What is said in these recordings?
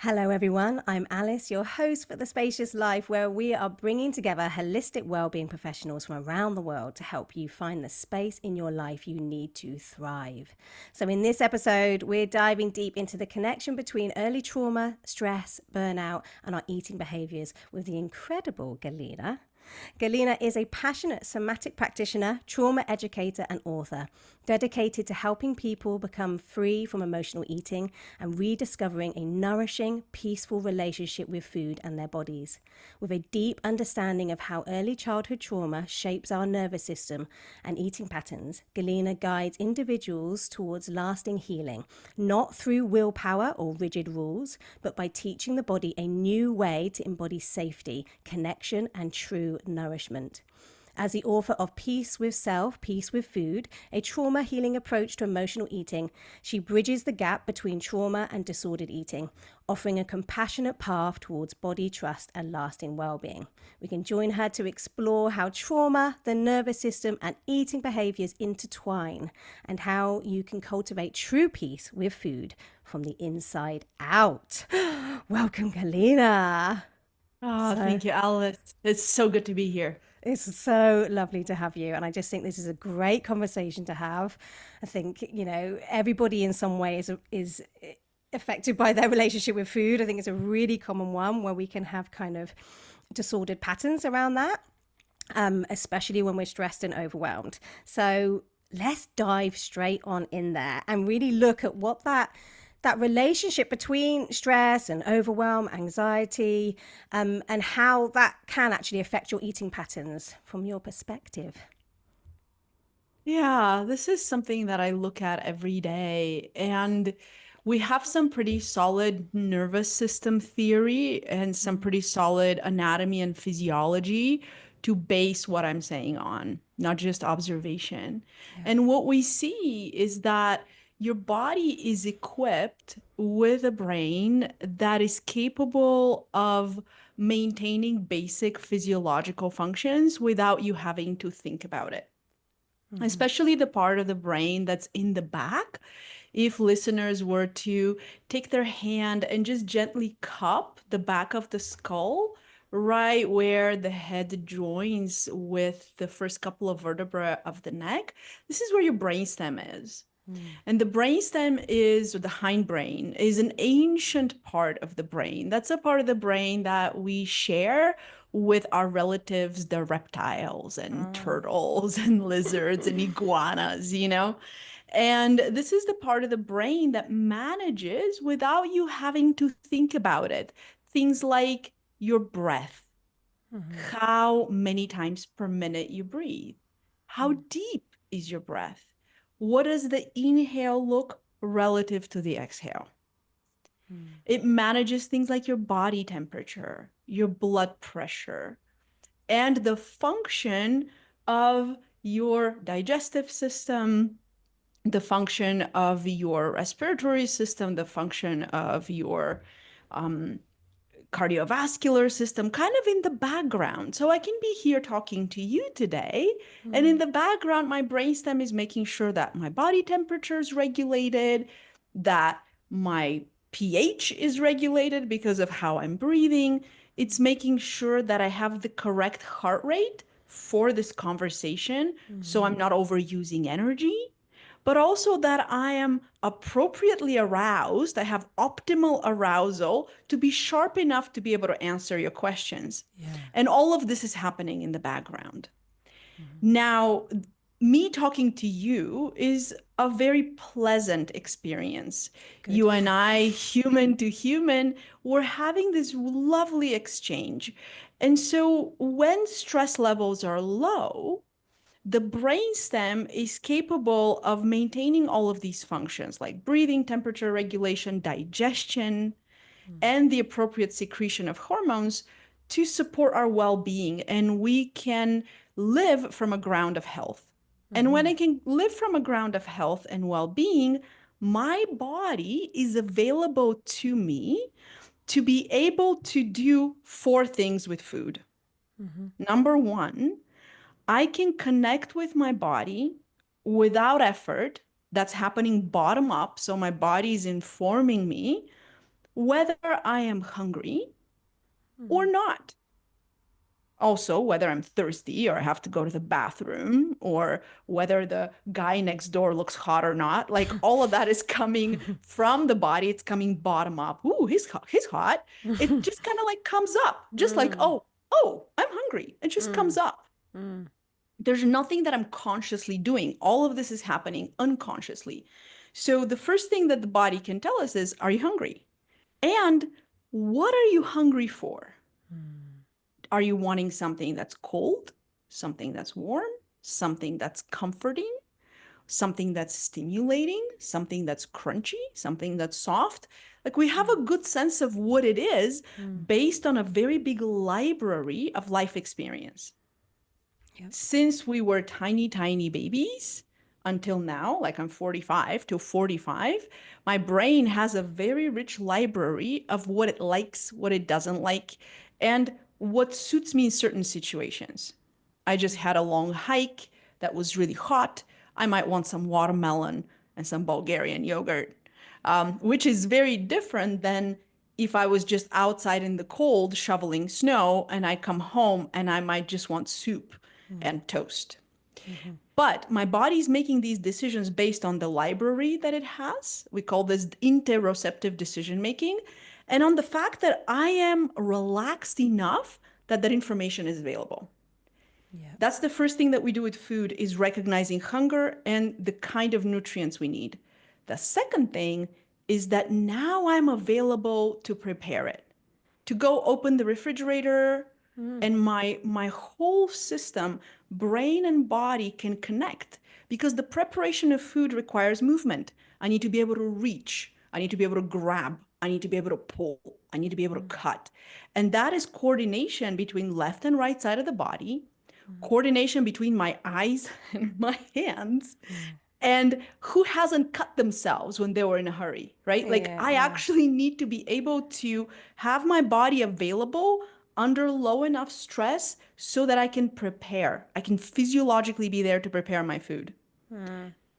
Hello, everyone. I'm Alice, your host for the Spacious Life, where we are bringing together holistic well-being professionals from around the world to help you find the space in your life you need to thrive. So in this episode, we're diving deep into the connection between early trauma, stress, burnout, and our eating behaviors with the incredible Galina. Galina is a passionate somatic practitioner, trauma educator, and author, dedicated to helping people become free from emotional eating and rediscovering a nourishing, peaceful relationship with food and their bodies. With a deep understanding of how early childhood trauma shapes our nervous system and eating patterns, Galina guides individuals towards lasting healing, not through willpower or rigid rules, but by teaching the body a new way to embody safety, connection, and true nourishment. As the author of Peace with Self, Peace with Food, a trauma healing approach to emotional eating, she bridges the gap between trauma and disordered eating, offering a compassionate path towards body trust and lasting well-being. We can join her to explore how trauma, the nervous system, and eating behaviors intertwine, and how you can cultivate true peace with food from the inside out. Welcome, Galina. Oh, So thank you, Alice. It's so good to be here. it's so lovely to have you. And I just think this is a great conversation to have. I think, everybody in some ways is affected by their relationship with food. I think it's a really common one where we can have kind of disordered patterns around that, especially when we're stressed and overwhelmed. So let's dive straight on in there and really look at what that relationship between stress and overwhelm, anxiety, and how that can actually affect your eating patterns from your perspective. Yeah, this is something that I look at every day. And we have some pretty solid nervous system theory and some pretty solid anatomy and physiology to base what I'm saying on, not just observation. Yeah. And what we see is that your body is equipped with a brain that is capable of maintaining basic physiological functions without you having to think about it, Mm-hmm. especially the part of the brain that's in the back. If listeners were to take their hand and just gently cup the back of the skull, right where the head joins with the first couple of vertebrae of the neck, this is where your brainstem is. And the brainstem is, or the hindbrain, is an ancient part of the brain. That's a part of the brain that we share with our relatives, the reptiles and Mm. turtles and lizards and iguanas. And this is the part of the brain that manages without you having to think about it. Things like your breath, Mm-hmm. how many times per minute you breathe, how deep is your breath, what does the inhale look relative to the exhale. Mm-hmm. It manages things like your body temperature, your blood pressure, and the function of your digestive system, the function of your respiratory system, the function of your um, cardiovascular system, kind of in the background. So I can be here talking to you today, and in the background, my brainstem is making sure that my body temperature is regulated, that my pH is regulated because of how I'm breathing. It's making sure that I have the correct heart rate for this conversation, so Mm-hmm. I'm not overusing energy, but also that I am appropriately aroused. I have optimal arousal to be sharp enough to be able to answer your questions. Yeah. And all of this is happening in the background. Mm-hmm. Now, me talking to you is a very pleasant experience. Good. You and I, human to human, we're having this lovely exchange. And so when stress levels are low, the brainstem is capable of maintaining all of these functions like breathing, temperature regulation, digestion, and the appropriate secretion of hormones to support our well being. And we can live from a ground of health. And when Mm-hmm. I can live from a ground of health and well being, my body is available to me to be able to do four things with food. Mm-hmm. Number one, I can connect with my body without effort. That's happening bottom up. So my body is informing me whether I am hungry or not. Also, whether I'm thirsty or I have to go to the bathroom or whether the guy next door looks hot or not. Like all of that is coming from the body. It's coming bottom up. Ooh, he's hot. It just kind of like comes up, just like, oh, I'm hungry. It just comes up. There's nothing that I'm consciously doing. All of this is happening unconsciously. So the first thing that the body can tell us is, are you hungry? And what are you hungry for? Are you wanting something that's cold, something that's warm, something that's comforting, something that's stimulating, something that's crunchy, something that's soft? Like we have a good sense of what it is based on a very big library of life experience. Yep. Since we were tiny, tiny babies until now, like I'm 45 to 45, my brain has a very rich library of what it likes, what it doesn't like, and what suits me in certain situations. I just had a long hike that was really hot. I might want some watermelon and some Bulgarian yogurt, which is very different than if I was just outside in the cold shoveling snow and I come home and I might just want soup and toast. But my body's making these decisions based on the library that it has. We call this interoceptive decision making. And on the fact that I am relaxed enough that that information is available. Yeah. That's the first thing that we do with food is recognizing hunger and the kind of nutrients we need. The second thing is that now I'm available to prepare it, to go open the refrigerator, and my whole system, brain and body, can connect because the preparation of food requires movement. I need to be able to reach, I need to be able to grab, I need to be able to pull, I need to be able to cut. And that is coordination between left and right side of the body, coordination between my eyes and my hands, and who hasn't cut themselves when they were in a hurry, right? Like Yeah, I yeah. actually need to be able to have my body available under low enough stress so that I can prepare. I can physiologically be there to prepare my food.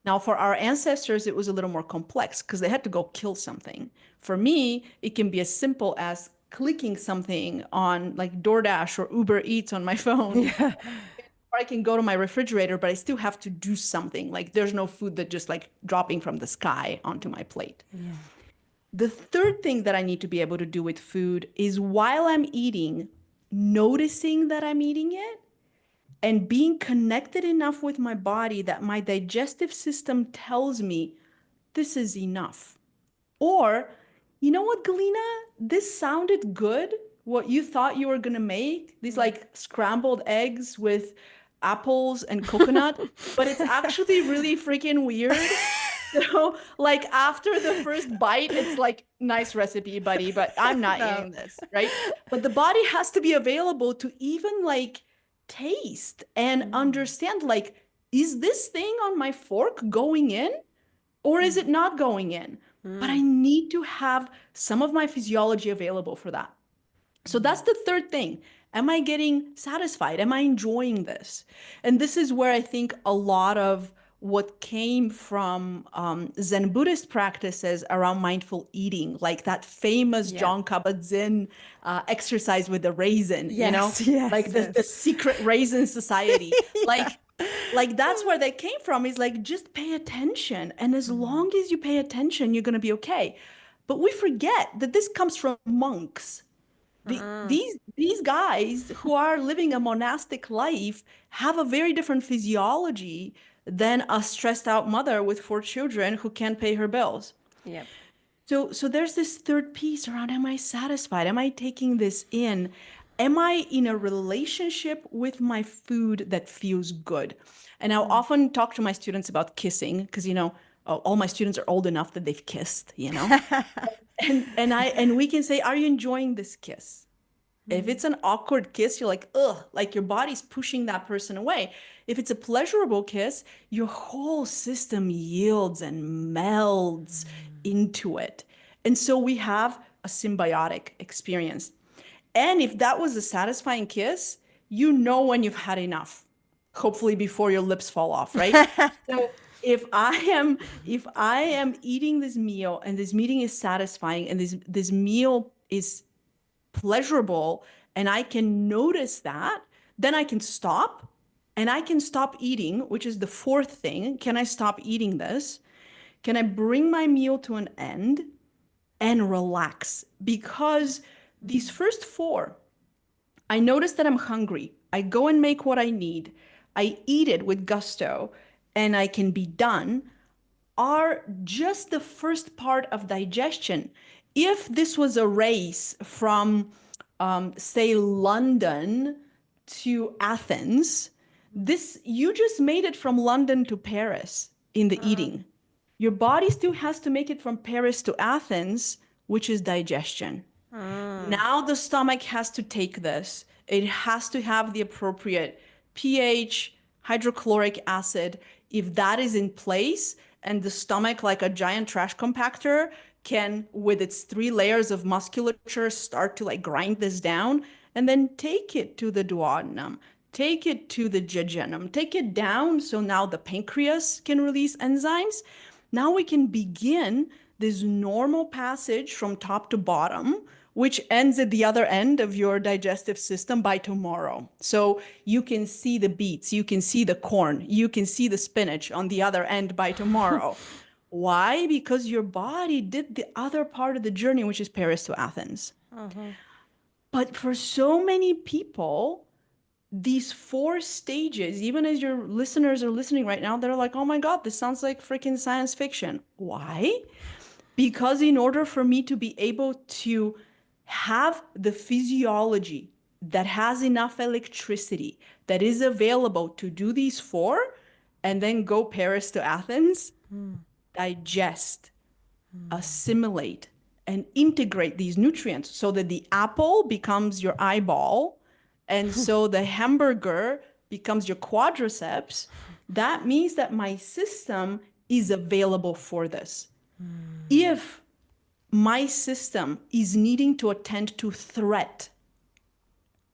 Now, for our ancestors, it was a little more complex because they had to go kill something. For me, it can be as simple as clicking something on like DoorDash or Uber Eats on my phone, Yeah. or I can go to my refrigerator, but I still have to do something. Like there's no food that just like dropping from the sky onto my plate. Yeah. The third thing that I need to be able to do with food is while I'm eating, noticing that I'm eating it and being connected enough with my body that my digestive system tells me this is enough. Or, you know what, Galina? This sounded good. What you thought you were gonna make, these like scrambled eggs with apples and coconut, but it's actually really freaking weird. So, like after the first bite, it's like, nice recipe, buddy, but I'm not No. eating this, right? But the body has to be available to even like taste and understand, like, is this thing on my fork going in? Or is it not going in? But I need to have some of my physiology available for that. So that's the third thing. Am I getting satisfied? Am I enjoying this? And this is where I think a lot of what came from Zen Buddhist practices around mindful eating, like that famous Yeah. John Kabat-Zinn exercise with the raisin, Yes, yes, like the yes. secret raisin society. Yeah. Like that's where they came from is like just pay attention. And as long as you pay attention, you're gonna be okay. But we forget that this comes from monks. These guys who are living a monastic life have a very different physiology than a stressed out mother with four children who can't pay her bills. Yep. So there's this third piece around, am I satisfied? Am I taking this in? Am I in a relationship with my food that feels good? And I'll often talk to my students about kissing because, all my students are old enough that they've kissed, and we can say, are you enjoying this kiss? If it's an awkward kiss, you're like, ugh, like your body's pushing that person away. If it's a pleasurable kiss, your whole system yields and melds into it. And so we have a symbiotic experience. And if that was a satisfying kiss, you know when you've had enough, hopefully before your lips fall off, right? So if I am eating this meal and this meeting is satisfying and this meal is pleasurable and I can notice that, then I can stop and I can stop eating, which is the fourth thing. Can I stop eating this? Can I bring my meal to an end and relax? Because these first four, I notice that I'm hungry. I go and make what I need. I eat it with gusto and I can be done, are just the first part of digestion. If this was a race from, say, London to Athens, this you just made it from London to Paris in the eating. Your body still has to make it from Paris to Athens, which is digestion. Now the stomach has to take this. It has to have the appropriate pH, hydrochloric acid. If that is in place, and the stomach, like a giant trash compactor, can, with its three layers of musculature, start to like grind this down and then take it to the duodenum, take it to the jejunum, take it down so now the pancreas can release enzymes. Now we can begin this normal passage from top to bottom, which ends at the other end of your digestive system by tomorrow. So you can see the beets, you can see the corn, you can see the spinach on the other end by tomorrow. Why? Because your body did the other part of the journey, which is Paris to Athens. But for so many people, these four stages, even as your listeners are listening right now, they're like, oh my God, this sounds like freaking science fiction. Why? Because in order for me to be able to have the physiology that has enough electricity that is available to do these four and then go Paris to Athens, digest, assimilate, and integrate these nutrients so that the apple becomes your eyeball and so the hamburger becomes your quadriceps, that means that my system is available for this. If my system is needing to attend to threat,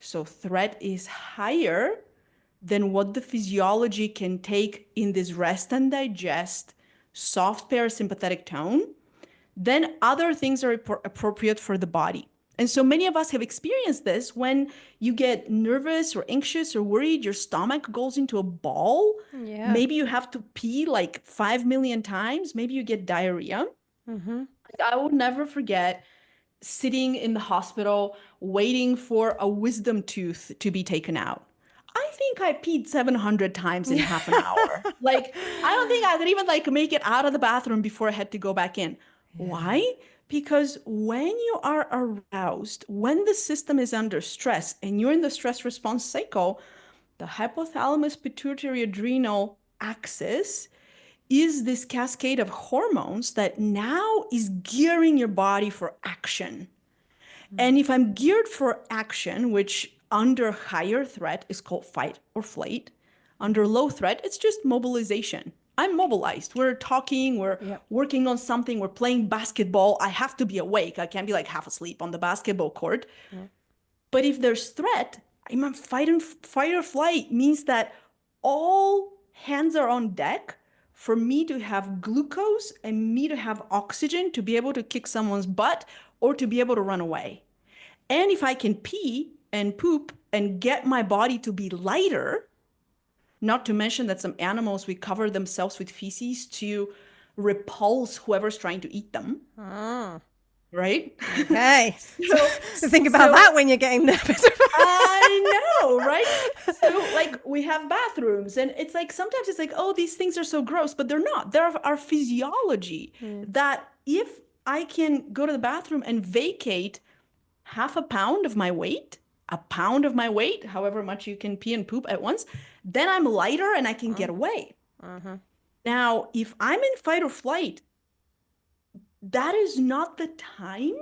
so threat is higher than what the physiology can take in this rest and digest, soft parasympathetic tone, then other things are appropriate for the body. And so many of us have experienced this when you get nervous or anxious or worried, your stomach goes into a ball. Yeah. Maybe you have to pee like 5 million times. Maybe you get diarrhea. I will never forget sitting in the hospital waiting for a wisdom tooth to be taken out. I think I peed 700 times in half an hour. Like, I don't think I could even like make it out of the bathroom before I had to go back in. Why? Because when you are aroused, when the system is under stress and you're in the stress response cycle, the hypothalamus pituitary adrenal axis is this cascade of hormones that now is gearing your body for action. And if I'm geared for action, which under higher threat is called fight or flight, under low threat, it's just mobilization. I'm mobilized. We're talking, we're working on something, we're playing basketball. I have to be awake. I can't be like half asleep on the basketball court. But if there's threat, I'm on fight or flight means that all hands are on deck for me to have glucose and me to have oxygen to be able to kick someone's butt or to be able to run away. And if I can pee and poop and get my body to be lighter, not to mention that some animals will cover themselves with feces to repulse whoever's trying to eat them. Right? Okay. So Think about that when you're getting nervous. I know, right? So like we have bathrooms and it's like sometimes it's like, oh, these things are so gross, but they're not. They're our physiology that if I can go to the bathroom and vacate half a pound of my weight, a pound of my weight, however much you can pee and poop at once, then I'm lighter and I can get away. Now, if I'm in fight or flight, that is not the time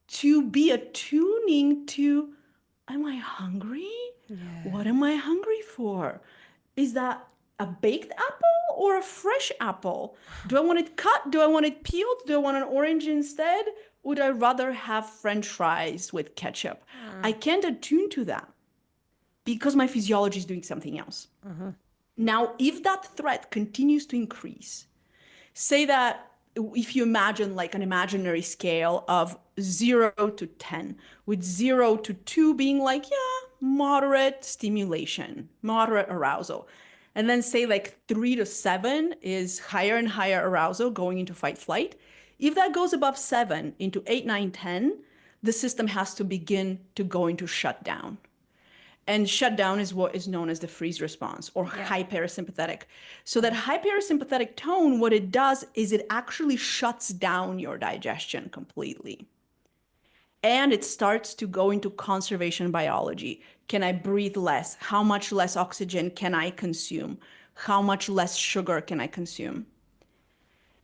to be attuning to, am I hungry? What am I hungry for? Is that a baked apple or a fresh apple? Do I want it cut? Do I want it peeled? Do I want an orange instead? Would I rather have French fries with ketchup? I can't attune to that because my physiology is doing something else. Now, if that threat continues to increase, say that if you imagine like an imaginary scale of 0 to 10, with 0 to 2 being like, yeah, moderate stimulation, moderate arousal. And then say like 3 to 7 is higher and higher arousal going into fight flight. If that goes above 7 into 8, 9, 10, the system has to begin to go into shutdown. And shutdown is what is known as the freeze response or Yeah. high parasympathetic. So that high parasympathetic tone, what it does is it actually shuts down your digestion completely. And it starts to go into conservation biology. Can I breathe less? How much less oxygen can I consume? How much less sugar can I consume?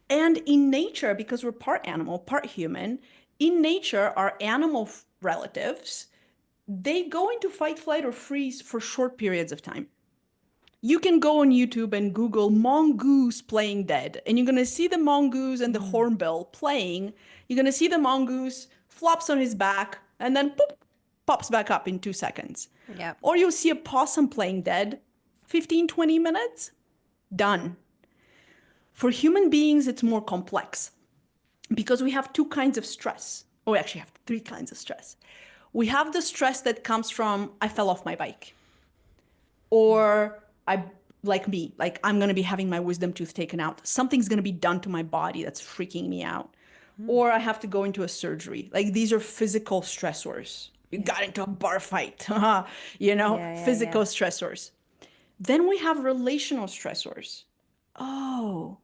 And in nature, because we're part animal, part human, in nature, our animal relatives, they go into fight, flight, or freeze for short periods of time. You can go on YouTube and Google mongoose playing dead, and you're going to see the mongoose and the hornbill playing. You're going to see the mongoose flops on his back and then poop, pops back up in 2 seconds. Yeah. Or you'll see a possum playing dead, 15, 20 minutes, done. For human beings, it's more complex because we have two kinds of stress. Oh, we actually have three kinds of stress. We have the stress that comes from, I fell off my bike. Or like I'm going to be having my wisdom tooth taken out. Something's going to be done to my body that's freaking me out. Or I have to go into a surgery. Like these are physical stressors. You got into a bar fight, Yeah. physical stressors. Then we have relational stressors. Oh,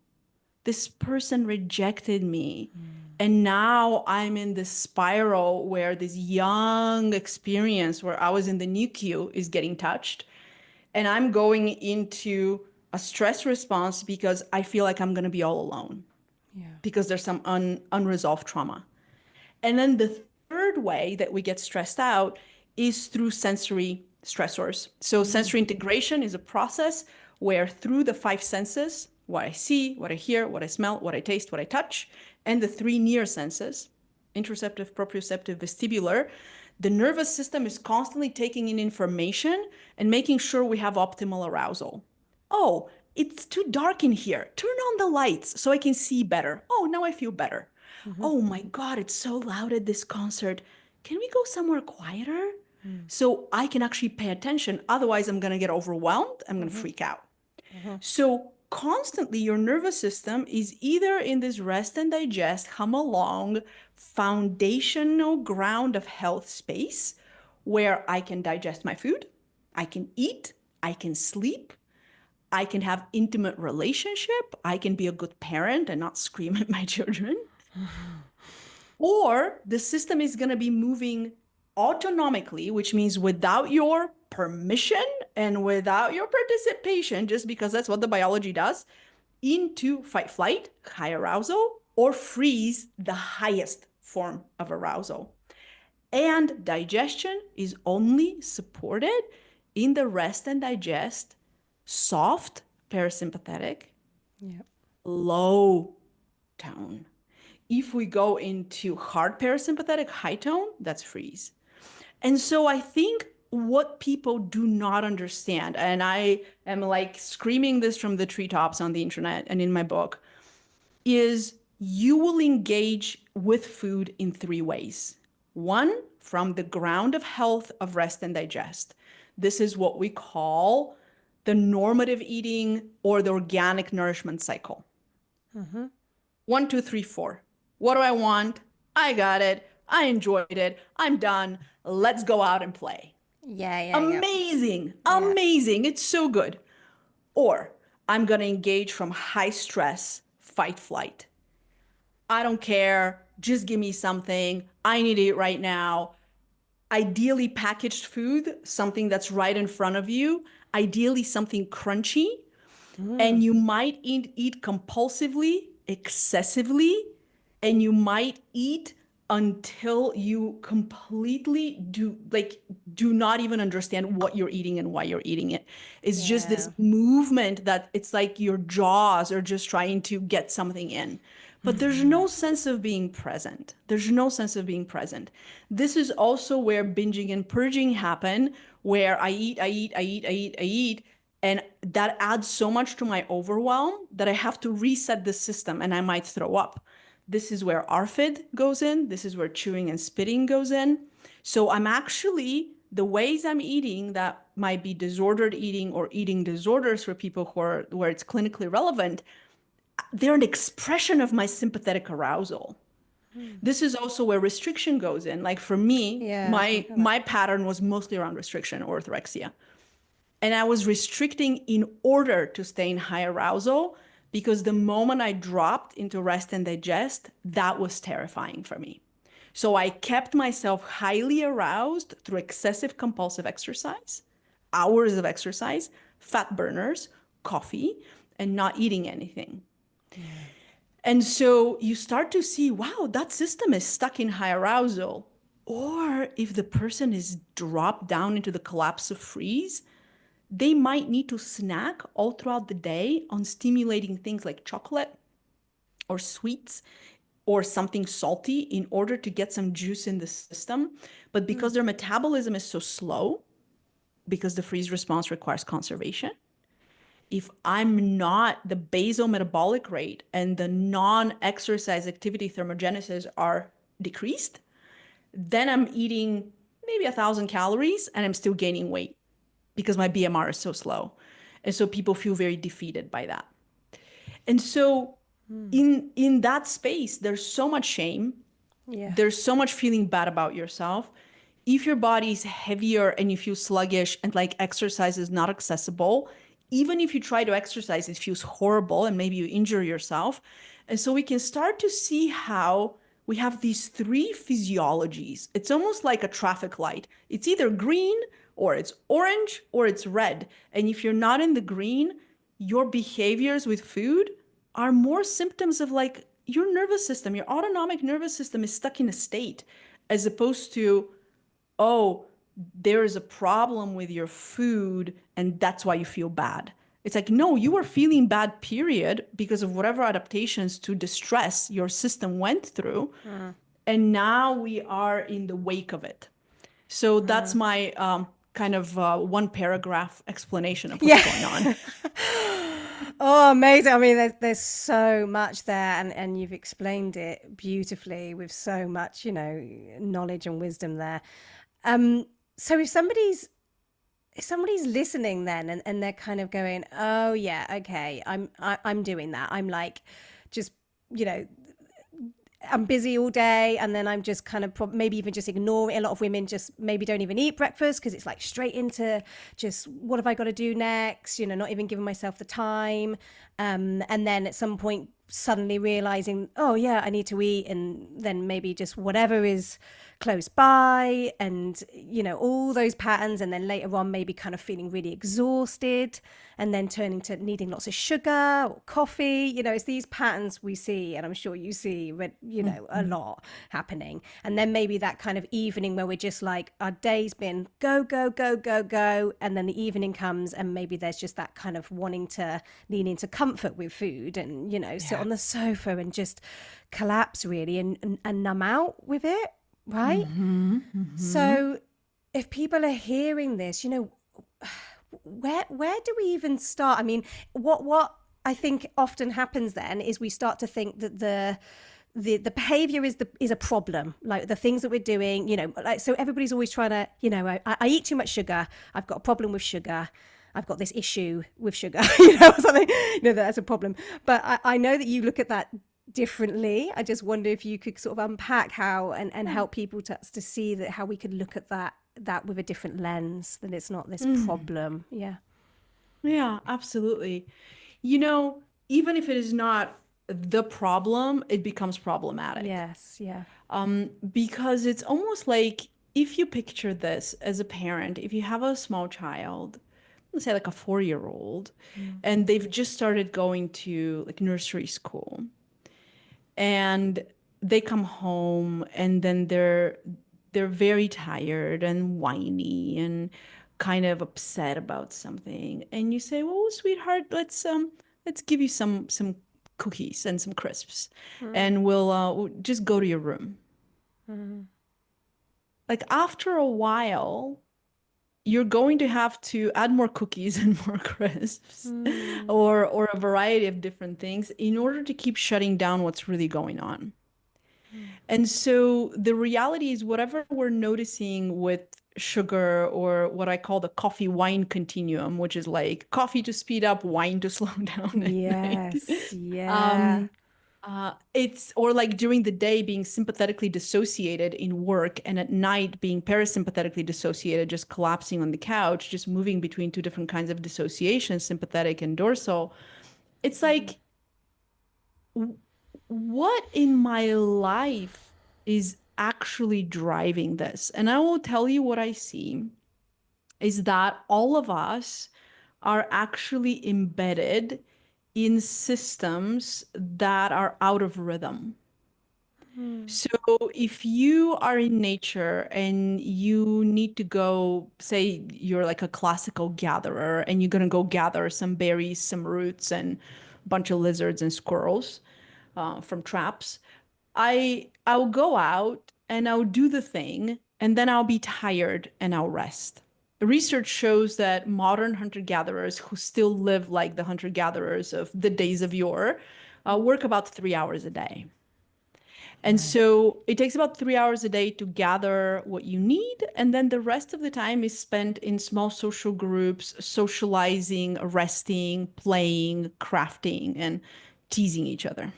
this person rejected me. And now I'm in this spiral where this young experience where I was in the NICU is getting touched. And I'm going into a stress response because I feel like I'm going to be all alone Yeah. because there's some unresolved trauma. And then the third way that we get stressed out is through sensory stressors. So sensory integration is a process where through the five senses, what I see, what I hear, what I smell, what I taste, what I touch, and the three near senses, interoceptive, proprioceptive, vestibular, the nervous system is constantly taking in information and making sure we have optimal arousal. Oh, it's too dark in here. Turn on the lights so I can see better. Oh, now I feel better. Oh my God, it's so loud at this concert. Can we go somewhere quieter? So I can actually pay attention. Otherwise, I'm going to get overwhelmed. I'm going to freak out. So constantly, your nervous system is either in this rest and digest, hum along, foundational ground of health space where I can digest my food, I can eat, I can sleep, I can have intimate relationship, I can be a good parent and not scream at my children. Or the system is going to be moving autonomically, which means without your permission and without your participation, just because that's what the biology does, into fight flight, high arousal, or freeze, the highest form of arousal. And digestion is only supported in the rest and digest, soft parasympathetic, Yeah. low tone. If we go into hard parasympathetic, high tone, that's freeze. And so I think what people do not understand, and I am like screaming this from the treetops on the internet and in my book, is you will engage with food in three ways. One, from the ground of health of rest and digest. This is what we call the normative eating or the organic nourishment cycle. 1, 2, 3, 4. What do I want? I got it. I enjoyed it. I'm done. Let's go out and play. Yeah. Amazing. Yeah. Amazing. It's so good. Or I'm going to engage from high stress, fight, flight. I don't care. Just give me something. I need it right now. Ideally, packaged food, something that's right in front of you. Ideally, something crunchy. And you might eat compulsively, excessively, and you might eat until you completely do not even understand what you're eating and why you're eating it. It's just this Yeah. movement that it's like your jaws are just trying to get something in. But there's no sense of being present. There's no sense of being present. This is also where binging and purging happen, where I eat, And that adds so much to my overwhelm that I have to reset the system and I might throw up. This is where ARFID goes in. This is where chewing and spitting goes in. So I'm actually, the ways I'm eating that might be disordered eating or eating disorders for people who are where it's clinically relevant, they're an expression of my sympathetic arousal. This is also where restriction goes in. Like for me, Yeah, I was going my to feel that. my pattern was mostly around restriction or orthorexia. And I was restricting in order to stay in high arousal because the moment I dropped into rest and digest, that was terrifying for me. So I kept myself highly aroused through excessive compulsive exercise, hours of exercise, fat burners, coffee, and not eating anything. Yeah. And so you start to see, wow, that system is stuck in high arousal. Or if the person is dropped down into the collapse of freeze, they might need to snack all throughout the day on stimulating things like chocolate or sweets or something salty in order to get some juice in the system. But because their metabolism is so slow, because the freeze response requires conservation, if I'm not, the basal metabolic rate and the non-exercise activity thermogenesis are decreased, then I'm eating maybe 1,000 calories and I'm still gaining weight because my BMR is so slow. And so people feel very defeated by that. And so in that space, there's so much shame. Yeah. There's so much feeling bad about yourself. If your body is heavier and you feel sluggish and like exercise is not accessible, even if you try to exercise, it feels horrible and maybe you injure yourself. And so we can start to see how we have these three physiologies. It's almost like a traffic light. It's either green or it's orange or it's red. And if you're not in the green, your behaviors with food are more symptoms of like your nervous system, your autonomic nervous system is stuck in a state, as opposed to, oh, there is a problem with your food and that's why you feel bad. It's like, no, you were feeling bad, period, because of whatever adaptations to distress your system went through. And now we are in the wake of it. So that's my kind of one paragraph explanation of what's Yeah. going on. Oh, amazing. I mean, there's so much there, and you've explained it beautifully with so much, knowledge and wisdom there. So if somebody's listening then and they're kind of going, oh yeah, okay, I'm doing that. I'm like just, you know, I'm busy all day, and then I'm just kind of maybe even just ignoring. A lot of women just maybe don't even eat breakfast because it's like straight into just what have I got to do next? Not even giving myself the time. And then at some point, suddenly realizing, oh yeah, I need to eat, and then maybe just whatever is close by, and all those patterns, and then later on maybe kind of feeling really exhausted, and then turning to needing lots of sugar or coffee. It's these patterns we see, and I'm sure you see a Mhm. lot happening. And then maybe that kind of evening where we're just like, our day's been go go go go go, and then the evening comes and maybe there's just that kind of wanting to lean into comfort with food, and sit Yeah. on the sofa and just collapse really, and numb out with it, right? Hmm. Hmm. So if people are hearing this, where do we even start? I mean, what I think often happens then is we start to think that the behavior is a problem, like the things that we're doing, like, so everybody's always trying to, I eat too much sugar, I've got a problem with sugar, I've got this issue with sugar, something, that's a problem. But I know that you look at that differently. I just wonder if you could sort of unpack how, and Yeah. help people to see that, how we could look at that with a different lens, that it's not this Mm. problem. Yeah. Yeah, absolutely. You know, even if it is not the problem, it becomes problematic. Yes. Yeah. Because it's almost like if you picture this as a parent, if you have a small child, let's say like a 4-year-old, Mm. and they've just started going to like nursery school, and they come home and then they're very tired and whiny and kind of upset about something, and you say, well, sweetheart, let's give you some cookies and some crisps, Mm. and we'll just go to your room. Mm. Like after a while, you're going to have to add more cookies and more crisps Mm. or a variety of different things in order to keep shutting down what's really going on. Mm. And so the reality is whatever we're noticing with sugar or what I call the coffee wine continuum, which is like coffee to speed up, wine to slow down at night. Yes, yeah. Um, it's or like during the day being sympathetically dissociated in work and at night being parasympathetically dissociated, just collapsing on the couch, just moving between two different kinds of dissociation, sympathetic and dorsal. It's Mhm. like, what in my life is actually driving this? And I will tell you what I see is that all of us are actually embedded in systems that are out of rhythm. Mm. So if you are in nature and you need to go, say you're like a classical gatherer and you're going to go gather some berries, some roots, and a bunch of lizards and squirrels from traps, I'll go out and I'll do the thing and then I'll be tired and I'll rest. Research shows that modern hunter-gatherers who still live like the hunter-gatherers of the days of yore work about 3 hours a day. And Right. so it takes about 3 hours a day to gather what you need. And then the rest of the time is spent in small social groups, socializing, resting, playing, crafting, and teasing each other.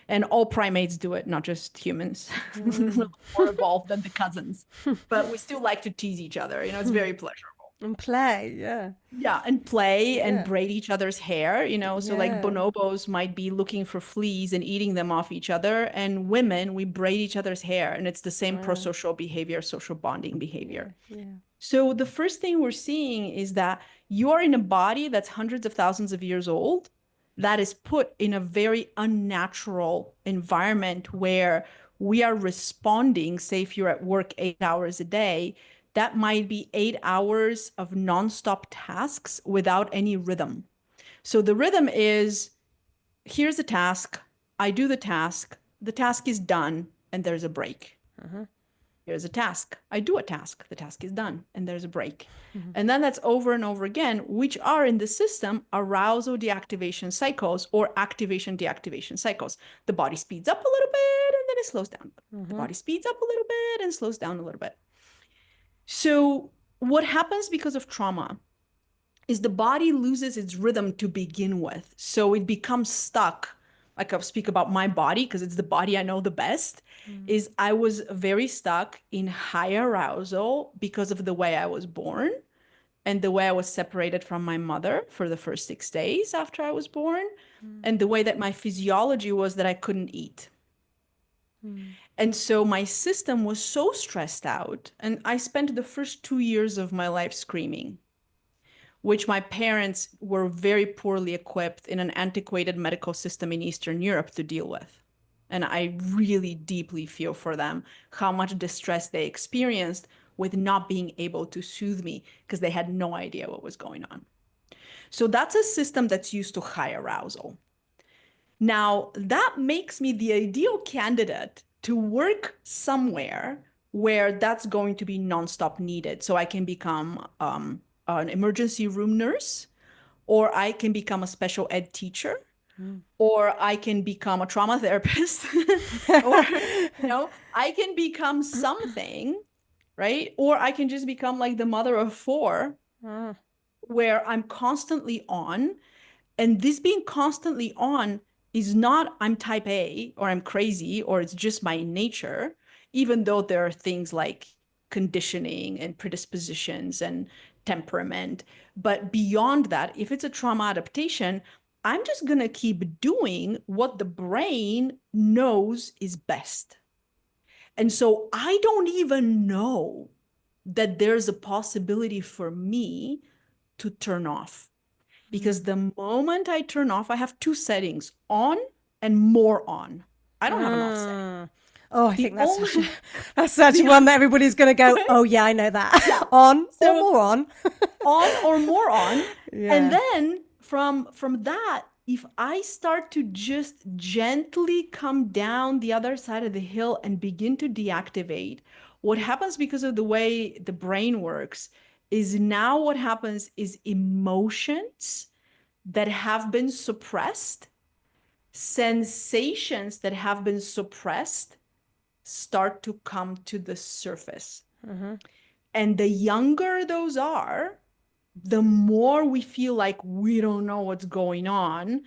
And all primates do it, not just humans. We're a Mm. little more evolved than the cousins, but we still like to tease each other. It's very pleasurable. And play, yeah. Yeah, and play and Yeah. braid each other's hair, so like Yeah. bonobos might be looking for fleas and eating them off each other, and women, we braid each other's hair, and it's the same Wow. prosocial behavior, social bonding Yeah, behavior. yeah. So the first thing we're seeing is that you are in a body that's hundreds of thousands of years old that is put in a very unnatural environment where we are responding. Say if you're at work 8 hours a day, that might be 8 hours of nonstop tasks without any rhythm. So the rhythm is, here's a task, I do the task is done, and there's a break. Uh-huh. Here's a task. I do a task. The task is done, and there's a break. Mhm. And then that's over and over again, which are in the system arousal deactivation cycles or activation deactivation cycles. The body speeds up a little bit and then it slows down. The Mhm. body speeds up a little bit and slows down a little bit. So, what happens because of trauma is the body loses its rhythm to begin with. So it becomes stuck. Like I'll speak about my body because it's the body I know the best. Mm. Is I was very stuck in high arousal because of the way I was born and the way I was separated from my mother for the first 6 days after I was born, Mm. and the way that my physiology was that I couldn't eat. Mm. And so my system was so stressed out, and I spent the first 2 years of my life screaming, which my parents were very poorly equipped in an antiquated medical system in Eastern Europe to deal with. And I really deeply feel for them, how much distress they experienced with not being able to soothe me because they had no idea what was going on. So that's a system that's used to high arousal. Now, that makes me the ideal candidate to work somewhere where that's going to be nonstop needed. So I can become an emergency room nurse, or I can become a special ed teacher, Mm. or I can become a trauma therapist, or, I can become something, right? Or I can just become like the mother of four, Ah. where I'm constantly on. And this being constantly on is not I'm type A or I'm crazy or it's just my nature, even though there are things like conditioning and predispositions and temperament. But beyond that, if it's a trauma adaptation, I'm just going to keep doing what the brain knows is best. And so I don't even know that there's a possibility for me to turn off. Because Mm. the moment I turn off, I have two settings, on and more on. I don't have an off setting. Ah. Oh, I The think that's such a only, that's such the, one that everybody's going to go, "Oh yeah, I know that." yeah. On or So more on. on or more on. And Yeah. then from that, if I start to just gently come down the other side of the hill and begin to deactivate, what happens because of the way the brain works is now what happens is emotions that have been suppressed, sensations that have been suppressed start to come to the surface. And the younger those are, the more we feel like we don't know what's going on.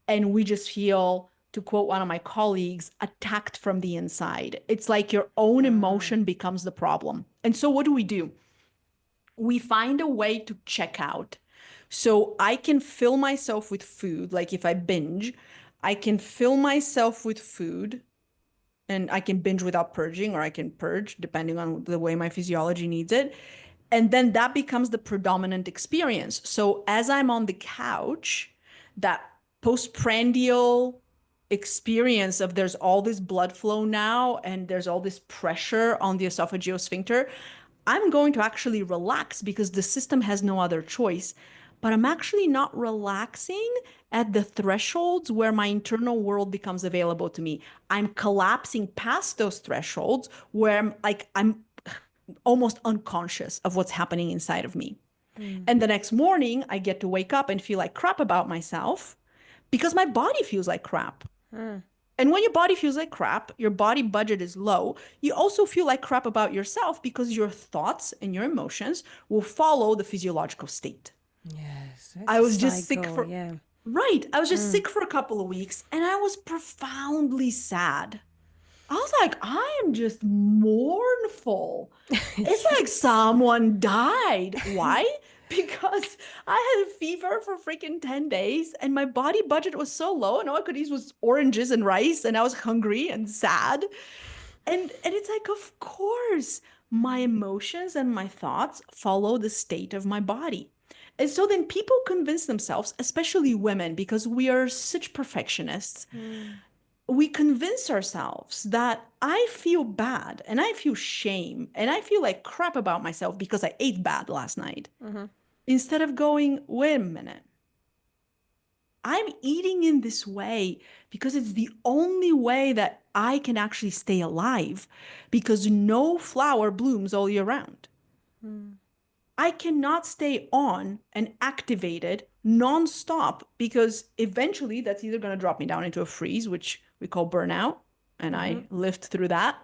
And we just feel, to quote one of my colleagues, attacked from the inside. It's like your own emotion becomes the problem. And so what do? We find a way to check out. So I can fill myself with food. Like if I binge, I can fill myself with food, and I can binge without purging, or I can purge depending on the way my physiology needs it. And then that becomes the predominant experience. So as I'm on the couch, that postprandial experience of there's all this blood flow now and there's all this pressure on the esophageal sphincter, I'm going to actually relax because the system has no other choice. But I'm actually not relaxing at the thresholds where my internal world becomes available to me. I'm collapsing past those thresholds where I'm almost unconscious of what's happening inside of me. And the next morning, I get to wake up and feel like crap about myself because my body feels like crap. And when your body feels like crap, your body budget is low, you also feel like crap about yourself because your thoughts and your emotions will follow the physiological state. Yes, it's I a was just sick cycle. for, Yeah. right. I was just sick for a couple of weeks and I was profoundly sad. I was like, I am just mournful. It's like someone died. Why? Because I had a fever for freaking 10 days and my body budget was so low and all I could eat was oranges and rice and I was hungry and sad. And it's like, of course, my emotions and my thoughts follow the state of my body. And so then people convince themselves, especially women, because we are such perfectionists, we convince ourselves that I feel bad and I feel shame and I feel like crap about myself because I ate bad last night. Instead of going, wait a minute, I'm eating in this way because it's the only way that I can actually stay alive because no flower blooms all year round. I cannot stay on and activated nonstop because eventually that's either going to drop me down into a freeze, which we call burnout. And I lived through that.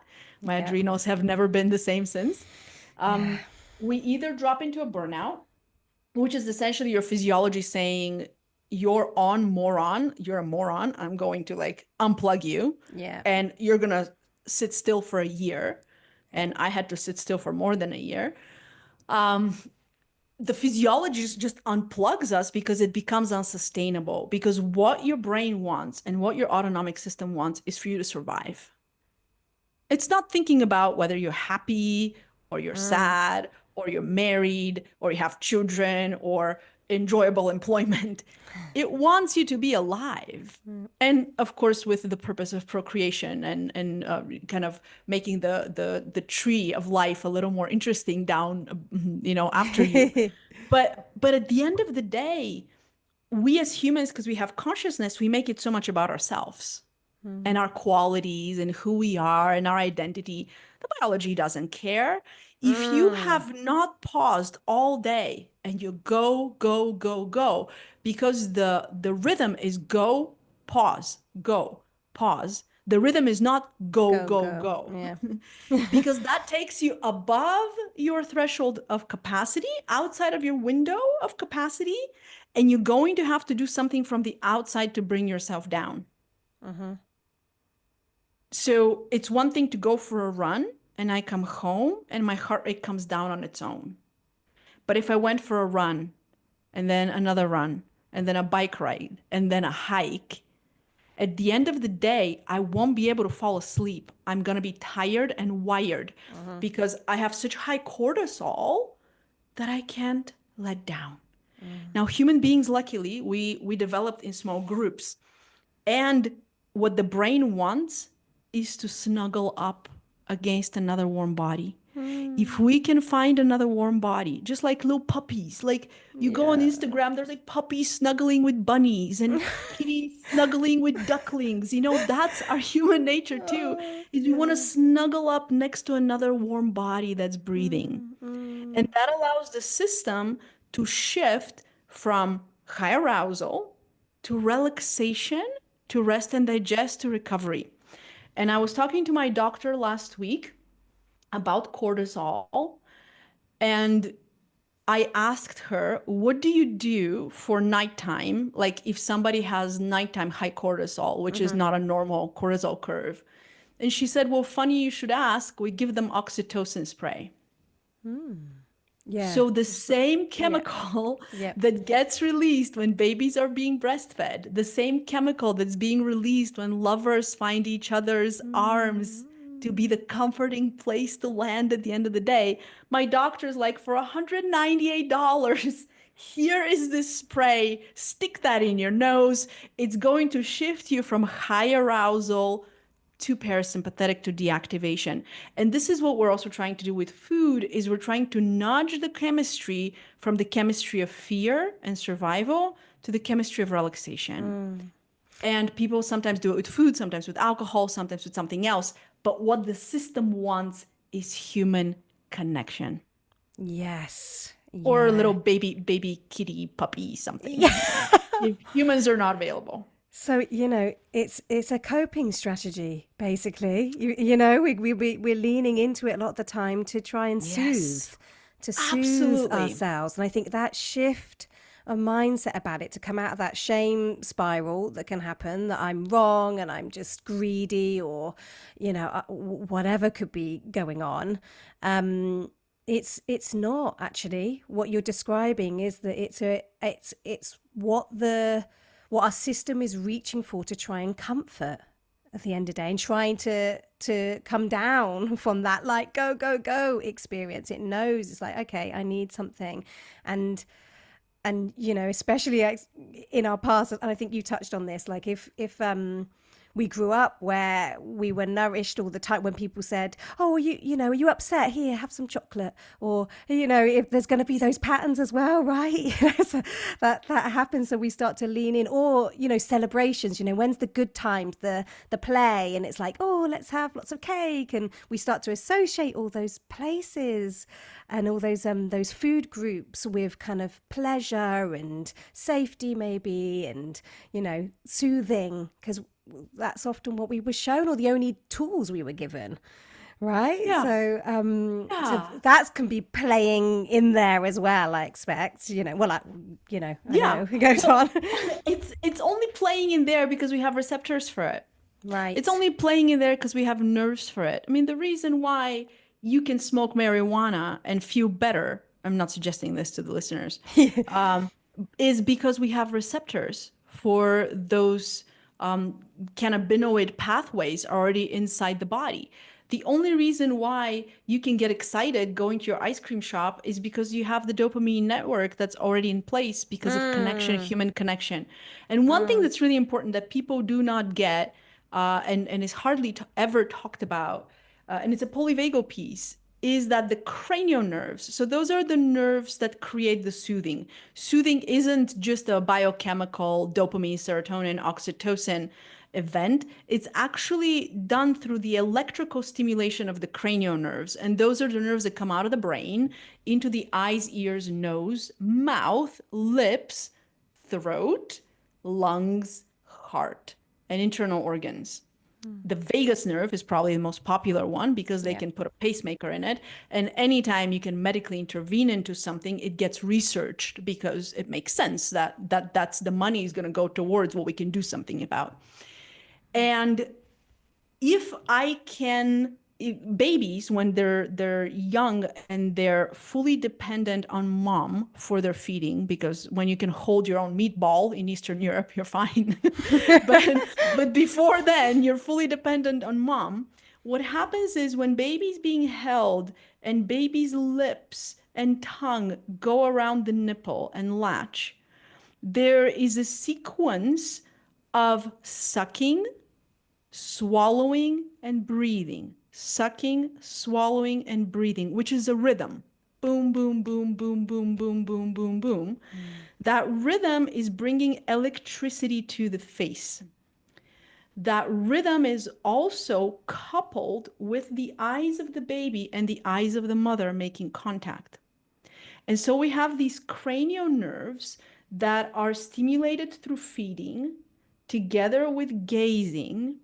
My Yeah. adrenals have never been the same since. Yeah. We either drop into a burnout, which is essentially your physiology saying, you're on moron, you're a moron. I'm going to like unplug you Yeah. and you're going to sit still for a year. And I had to sit still for more than a year. The physiology just unplugs us because it becomes unsustainable. Because what your brain wants and what your autonomic system wants is for you to survive. It's not thinking about whether you're happy or you're sad or you're married or you have children or enjoyable employment. It wants you to be alive. And of course, with the purpose of procreation and kind of making the tree of life a little more interesting down, after you. But at the end of the day, we as humans, because we have consciousness, we make it so much about ourselves and our qualities and who we are and our identity. The biology doesn't care. If you have not paused all day and you go, go, go, go, because the rhythm is go, pause, pause. The rhythm is not go, Go, go, go. go. Yeah. Because that takes you above your threshold of capacity, outside of your window of capacity, and you're going to have to do something from the outside to bring yourself down. So it's one thing to go for a run and I come home and my heart rate comes down on its own. But if I went for a run and then another run and then a bike ride and then a hike, at the end of the day, I won't be able to fall asleep. I'm going to be tired and wired because I have such high cortisol that I can't let down. Now, human beings, luckily, we developed in small groups. And what the brain wants is to snuggle up against another warm body. If we can find another warm body, just like little puppies, like you go on Yeah. Instagram, there's like puppies snuggling with bunnies and kitties snuggling with ducklings. That's our human nature too, is we want to snuggle up next to another warm body that's breathing. And that allows the system to shift from high arousal to relaxation to rest and digest to recovery. And I was talking to my doctor last week about cortisol, and I asked her, what do you do for nighttime? Like if somebody has nighttime high cortisol, which is not a normal cortisol curve. And she said, well, funny you should ask. We give them oxytocin spray. Yeah. So the same Yeah. chemical Yep. that gets released when babies are being breastfed, the same chemical that's being released when lovers find each other's arms to be the comforting place to land at the end of the day. My doctor's like, for $198, here is this spray. Stick that in your nose. It's going to shift you from high arousal to parasympathetic to deactivation. And this is what we're also trying to do with food is we're trying to nudge the chemistry from the chemistry of fear and survival to the chemistry of relaxation. And people sometimes do it with food, sometimes with alcohol, sometimes with something else. But what the system wants is human connection Yes. or a little Yeah. baby kitty puppy something Yeah. if humans are not available. So, it's a coping strategy, basically. We're leaning into it a lot of the time to try and Yes, soothe absolutely. ourselves. And I think that shift of mindset about it to come out of that shame spiral that can happen, that I'm wrong and I'm just greedy, or, whatever could be going on. It's not actually what you're describing is that it's what our system is reaching for to try and comfort at the end of the day and trying to come down from that like go go go experience. It knows it's like, okay, I need something. And especially in our past, and I think you touched on this, like if we grew up where we were nourished all the time, when people said, oh, are you upset, here, have some chocolate, or if there's going to be those patterns as well, right? So that happens, so we start to lean in. Or celebrations, when's the good times, the play, and it's like, oh, let's have lots of cake, and we start to associate all those places and all those food groups with kind of pleasure and safety maybe, and soothing, because that's often what we were shown, or the only tools we were given, right? Yeah. So Yeah. that can be playing in there as well, I expect. I Yeah. know it goes Well, on. it's only playing in there because we have receptors for it. It's Right. only playing in there because we have nerves for it. I mean, the reason why you can smoke marijuana and feel better, I'm not suggesting this to the listeners, um, is because we have receptors for those cannabinoid pathways already inside the body. The only reason why you can get excited going to your ice cream shop is because you have the dopamine network that's already in place because of connection, human connection. And one thing that's really important that people do not get, and is hardly ever talked about, and it's a polyvagal piece, is that the cranial nerves, so those are the nerves that create the soothing. Soothing isn't just a biochemical dopamine, serotonin, oxytocin event. It's actually done through the electrical stimulation of the cranial nerves. And those are the nerves that come out of the brain into the eyes, ears, nose, mouth, lips, throat, lungs, heart, and internal organs. The vagus nerve is probably the most popular one because they Yeah. can put a pacemaker in it. And anytime you can medically intervene into something, it gets researched because it makes sense that's the money is going to go towards what we can do something about. And if I can, babies when they're young and they're fully dependent on mom for their feeding, because when you can hold your own meatball in Eastern Europe, you're fine. but before then, you're fully dependent on mom. What happens is when baby's being held and baby's lips and tongue go around the nipple and latch, there is a sequence of sucking, swallowing and breathing, sucking, swallowing, and breathing, which is a rhythm. Boom, boom, boom, boom, boom, boom, boom, boom, boom. That rhythm is bringing electricity to the face. That rhythm is also coupled with the eyes of the baby and the eyes of the mother making contact. And so we have these cranial nerves that are stimulated through feeding together with gazing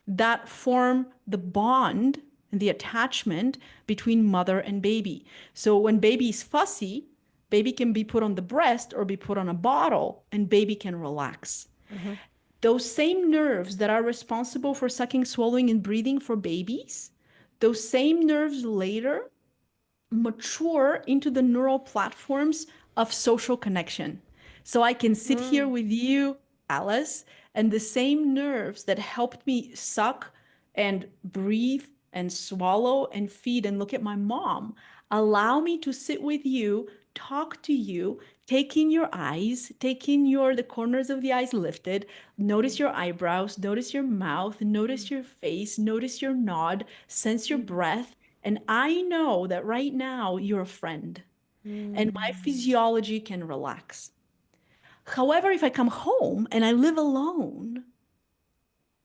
that form the bond and the attachment between mother and baby. So when baby is fussy, baby can be put on the breast or be put on a bottle and baby can relax. Mm-hmm. Those same nerves that are responsible for sucking, swallowing, and breathing for babies, those same nerves later mature into the neural platforms of social connection. So I can sit here Mm. with you, Alice, and the same nerves that helped me suck and breathe and swallow and feed and look at my mom allow me to sit with you, talk to you, take in your eyes, take in your the corners of the eyes lifted, notice your eyebrows, notice your mouth, notice your face, notice your nod, sense your breath, and I know that right now you're a friend and my Mm. physiology can relax. However, if I come home and I live alone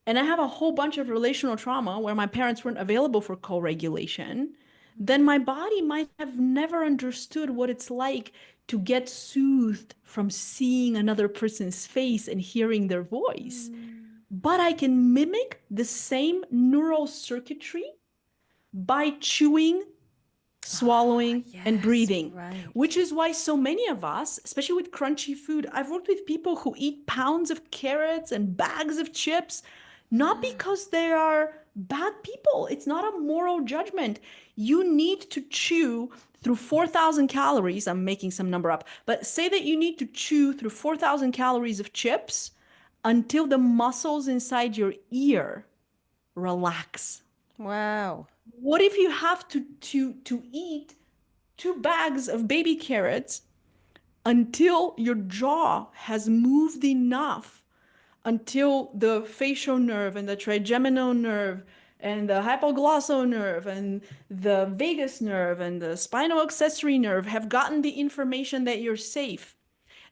and I have a whole bunch of relational trauma where my parents weren't available for co regulation, then my body might have never understood what it's like to get soothed from seeing another person's face and hearing their voice. Mm. But I can mimic the same neural circuitry by chewing, Ah, swallowing, and yes, breathing, right. which is why so many of us, especially with crunchy food, I've worked with people who eat pounds of carrots and bags of chips, not because they are bad people. It's not a moral judgment. You need to chew through 4,000 calories. I'm making some number up, but say that you need to chew through 4,000 calories of chips until the muscles inside your ear relax. Wow. What if you have to eat 2 bags of baby carrots until your jaw has moved enough, until the facial nerve and the trigeminal nerve and the hypoglossal nerve and the vagus nerve and the spinal accessory nerve have gotten the information that you're safe.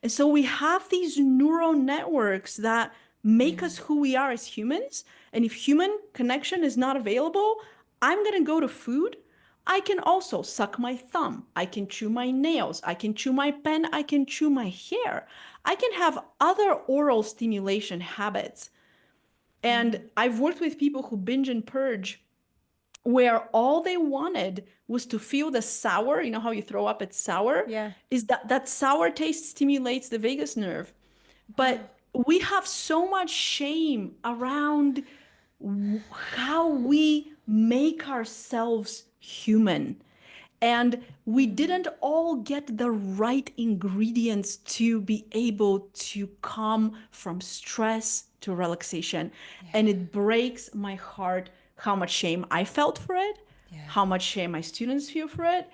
And so we have these neural networks that make Yeah. us who we are as humans. And if human connection is not available, I'm going to go to food. I can also suck my thumb. I can chew my nails. I can chew my pen. I can chew my hair. I can have other oral stimulation habits. And Mm. I've worked with people who binge and purge where all they wanted was to feel the sour, you know how you throw up, it's sour, Yeah. is that sour taste stimulates the vagus nerve. Wow. But we have so much shame around how we make ourselves human. And we Mm. didn't all get the right ingredients to be able to come from stress to relaxation. And Yeah. it breaks my heart how much shame I felt for it, Yeah. how much shame my students feel for it,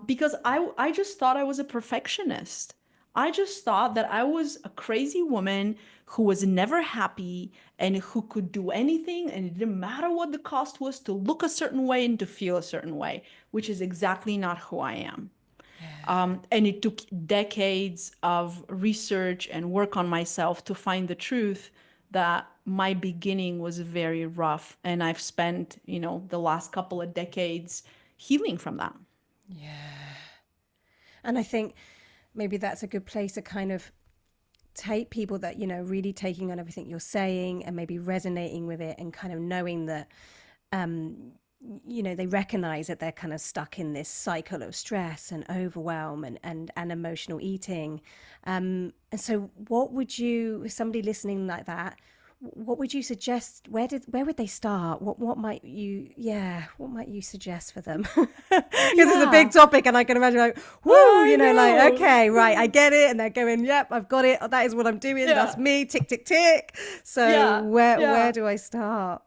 because I just thought I was a perfectionist. I just thought that I was a crazy woman who was never happy and who could do anything, and it didn't matter what the cost was to look a certain way and to feel a certain way, which is exactly not who I am. Yeah. And it took decades of research and work on myself to find the truth that my beginning was very rough. And I've spent, the last couple of decades healing from that. Yeah. And I think maybe that's a good place to kind of take people that, really taking on everything you're saying and maybe resonating with it and kind of knowing that, um, they recognize that they're kind of stuck in this cycle of stress and overwhelm and emotional eating. And so what would you, somebody listening like that, what would you suggest? Where would they start? What might you suggest for them? Because it's a big Yeah. topic, and I can imagine like, whoo, I like, know. okay, right, I get it, and they're going, yep, I've got it. That is what I'm doing. That's Yeah. me. Tick, tick, tick. So Yeah. where Yeah. do I start?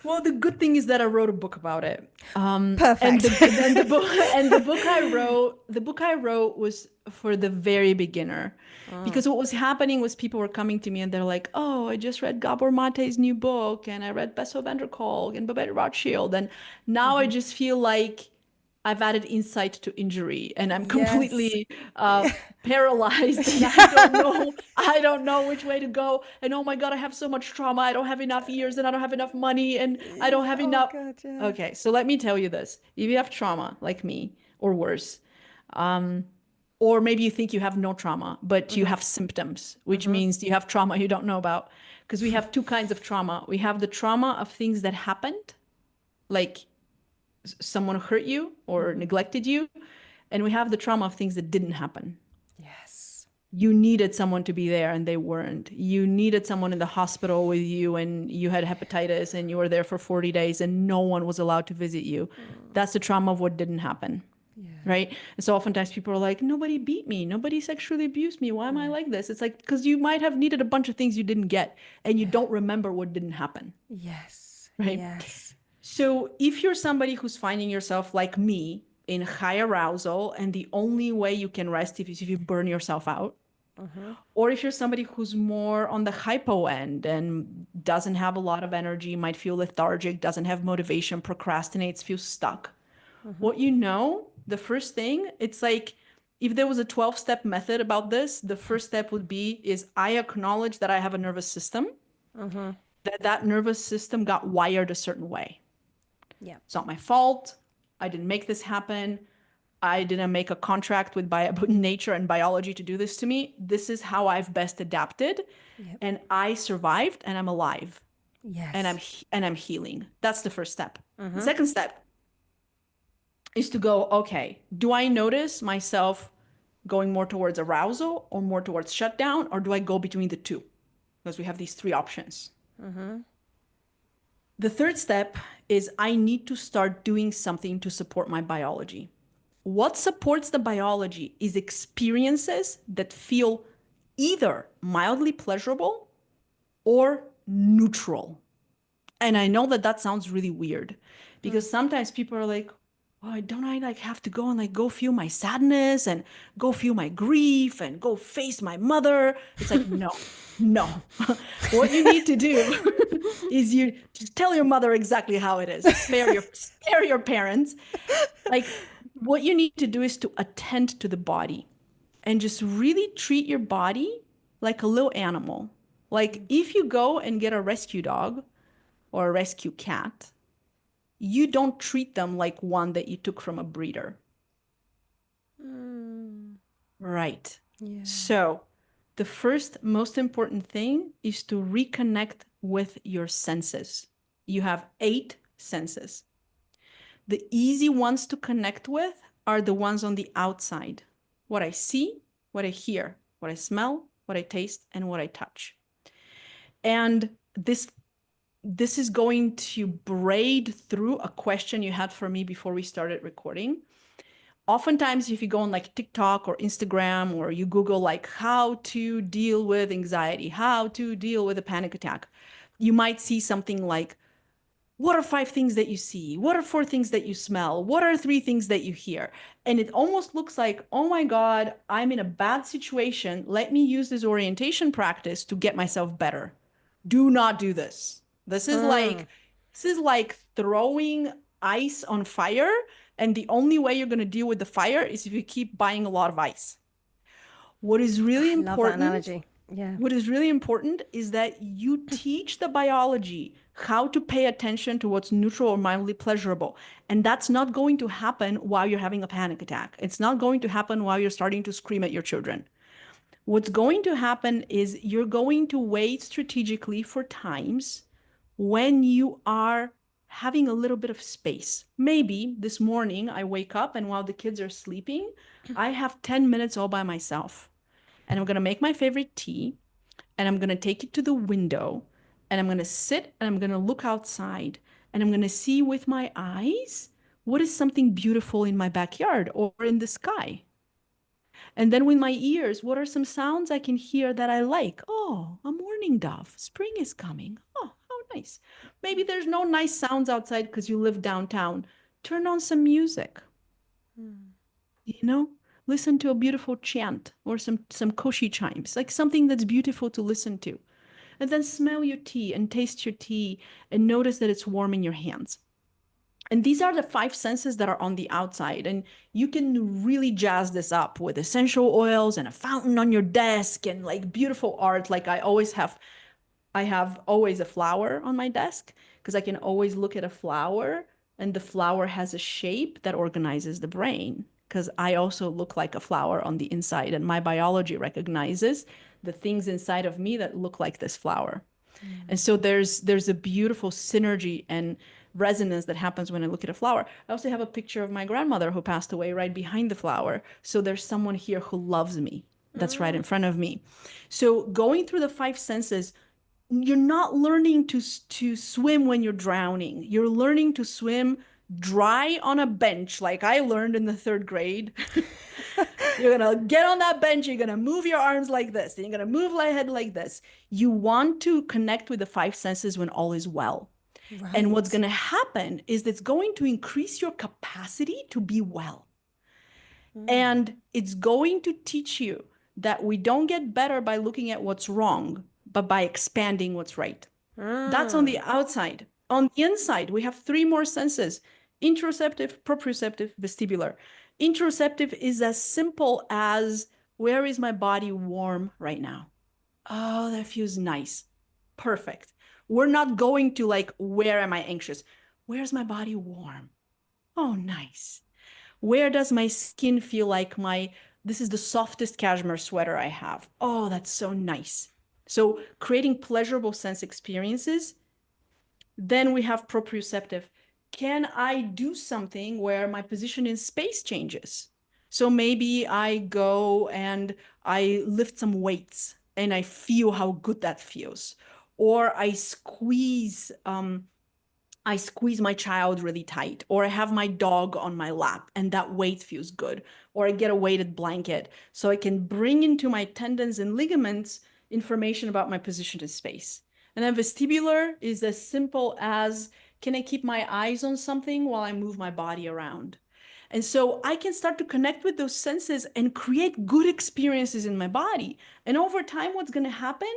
Well, the good thing is that I wrote a book about it. And Perfect. the book and the book I wrote was for the very beginner. Mm, Because what was happening was people were coming to me and they're like, "Oh, I just read Gabor Mate's new book and I read Bessel van der Kolk and Babette Rothschild and now I hmm. just feel like I've added insight to injury and I'm Yes. completely paralyzed and I don't know which way to go. And oh my God, I have so much trauma. I don't have enough years and I don't have enough money and I don't Yeah. have Oh enough. God. Yeah. Okay, so let me tell you this. If you have trauma like me or worse, Or maybe you think you have no trauma, but you have symptoms, which means you have trauma you don't know about. Because we have two kinds of trauma. We have the trauma of things that happened, like someone hurt you or neglected you. And we have the trauma of things that didn't happen. Yes. You needed someone to be there and they weren't. You needed someone in the hospital with you and you had hepatitis and you were there for 40 days and no one was allowed to visit you. That's the trauma of what didn't happen. Yeah. Right. And so oftentimes people are like, nobody beat me. Nobody sexually abused me. Why am I like this? It's like, because you might have needed a bunch of things you didn't get and you don't remember what didn't happen. Yes. Right. Yes. So if you're somebody who's finding yourself like me in high arousal and the only way you can rest is if you burn yourself out, or if you're somebody who's more on the hypo end and doesn't have a lot of energy, might feel lethargic, doesn't have motivation, procrastinates, feels stuck, what you know, the first thing, it's like if there was a 12-step method about this, the first step would be is I acknowledge that I have a nervous system, that nervous system got wired a certain way. Yeah. It's not my fault. I didn't make this happen. I didn't make a contract with nature and biology to do this to me. This is how I've best adapted. Yep. And I survived and I'm alive Yes. and I'm healing. That's the first step. The second step is to go, okay, do I notice myself going more towards arousal or more towards shutdown, or do I go between the two? Because we have these three options. The third step is I need to start doing something to support my biology. What supports the biology is experiences that feel either mildly pleasurable or neutral. And I know that that sounds really weird because sometimes people are like, oh, don't I like have to go and like go feel my sadness and go feel my grief and go face my mother? It's like, no, no. What you need to do is you just tell your mother exactly how it is. Spare your parents. Like what you need to do is to attend to the body and just really treat your body like a little animal. Like if you go and get a rescue dog or a rescue cat, you don't treat them like one that you took from a breeder. Right. Yeah. So, the first most important thing is to reconnect with your senses. You have 8 senses. The easy ones to connect with are the ones on the outside. What I see, what I hear, what I smell, what I taste, and what I touch. And this is going to braid through a question you had for me before we started recording. Oftentimes, if you go on like TikTok or Instagram or you Google like how to deal with anxiety, how to deal with a panic attack, you might see something like, what are 5 things that you see? What are 4 things that you smell? What are 3 things that you hear? And it almost looks like, oh my God, I'm in a bad situation. Let me use this orientation practice to get myself better. Do not do this. This is like throwing ice on fire, and the only way you're going to deal with the fire is if you keep buying a lot of ice. What is really I love that important analogy. Yeah. what is really important is that you teach the biology how to pay attention to what's neutral or mildly pleasurable. And that's not going to happen while you're having a panic attack. It's not going to happen while you're starting to scream at your children. What's going to happen is you're going to wait strategically for times when you are having a little bit of space. Maybe this morning I wake up and while the kids are sleeping, I have 10 minutes all by myself. And I'm going to make my favorite tea and I'm going to take it to the window and I'm going to sit and I'm going to look outside and I'm going to see with my eyes what is something beautiful in my backyard or in the sky. And then with my ears, what are some sounds I can hear that I like? Oh, a mourning dove. Spring is coming. Oh, how nice. Maybe there's no nice sounds outside because you live downtown. Turn on some music. You know, listen to a beautiful chant or some koshi chimes, like something that's beautiful to listen to. And then smell your tea and taste your tea and notice that it's warm in your hands. And these are the 5 senses that are on the outside. And you can really jazz this up with essential oils and a fountain on your desk and like beautiful art. Like I have always a flower on my desk because I can always look at a flower and the flower has a shape that organizes the brain. because I also look like a flower on the inside, and my biology recognizes the things inside of me that look like this flower. And so there's a beautiful synergy and resonance that happens when I look at a flower. I also have a picture of my grandmother who passed away right behind the flower. So there's someone here who loves me that's right in front of me. So going through the five senses, you're not learning to swim when you're drowning. You're learning to swim dry on a bench, like I learned in the third grade. You're gonna get on that bench, you're gonna move your arms like this, and you're gonna move your head like this. You want to connect with the five senses when all is well. And what's Right. gonna happen is it's going to increase your capacity to be well. And it's going to teach you that we don't get better by looking at what's wrong, but by expanding what's right. That's on the outside. On the inside, we have three more senses: interoceptive, proprioceptive, vestibular. Interoceptive is as simple as, where is my body warm right now? Oh, that feels nice. Perfect. We're not going to like, where am I anxious? Where's my body warm? Oh, nice. Where does my skin feel like this is the softest cashmere sweater I have? Oh, that's so nice. So creating pleasurable sense experiences. Then we have proprioceptive. Can I do something where my position in space changes? So maybe I go and I lift some weights and I feel how good that feels. Or I squeeze my child really tight, or I have my dog on my lap and that weight feels good, or I get a weighted blanket so I can bring into my tendons and ligaments information about my position in space. And then vestibular is as simple as, can I keep my eyes on something while I move my body around? And so I can start to connect with those senses and create good experiences in my body. And over time, what's going to happen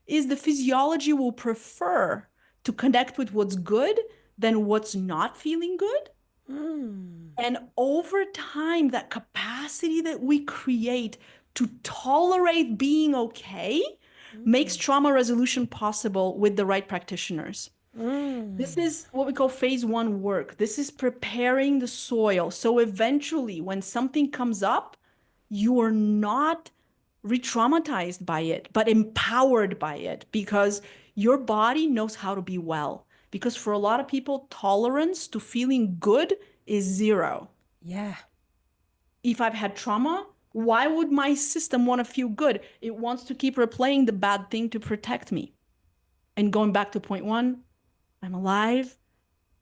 is the physiology will prefer to connect with what's good than what's not feeling good. And over time, that capacity that we create to tolerate being okay makes trauma resolution possible with the right practitioners. This is what we call phase one work. This is preparing the soil. So eventually, when something comes up, you are not re-traumatized by it, but empowered by it because your body knows how to be well. Because for a lot of people, tolerance to feeling good is zero. Yeah. If I've had trauma, why would my system want to feel good? It wants to keep replaying the bad thing to protect me. And going back to point one, I'm alive,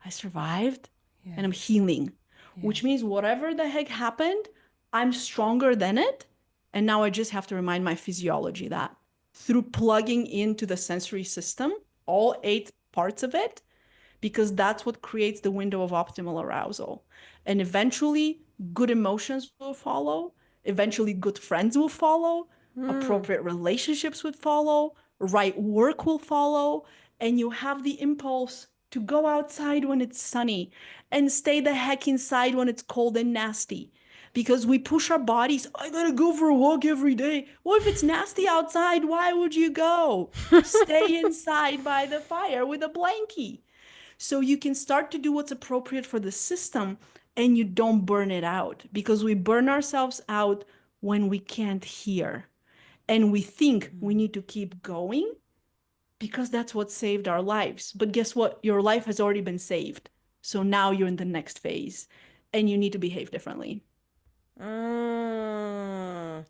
I survived, Yeah. and I'm healing, Yeah. which means whatever the heck happened, I'm stronger than it. And now I just have to remind my physiology that through plugging into the sensory system, all eight parts of it, because that's what creates the window of optimal arousal. And eventually, good emotions will follow. Eventually, good friends will follow. Appropriate relationships would follow. Right work will follow. And you have the impulse to go outside when it's sunny and stay the heck inside when it's cold and nasty. Because we push our bodies, I gotta go for a walk every day. Well, if it's nasty outside, why would you go? Stay inside by the fire with a blankie. So you can start to do what's appropriate for the system and you don't burn it out, because we burn ourselves out when we can't hear and we think we need to keep going because that's what saved our lives. But guess what? Your life has already been saved. So now you're in the next phase and you need to behave differently. Mm.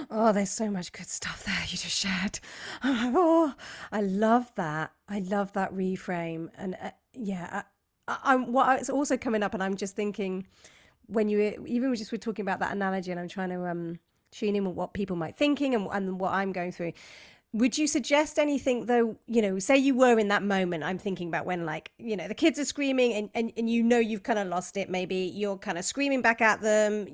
Oh, there's so much good stuff there you just shared. Oh, I love that. I love that reframe. And yeah, I'm what's also coming up, and I'm just thinking when you even just were talking about that analogy, and I'm trying to tune in with what people might thinking and what I'm going through. Would you suggest anything though, say you were in that moment? I'm thinking about when like, the kids are screaming and you've kind of lost it. Maybe you're kind of screaming back at them.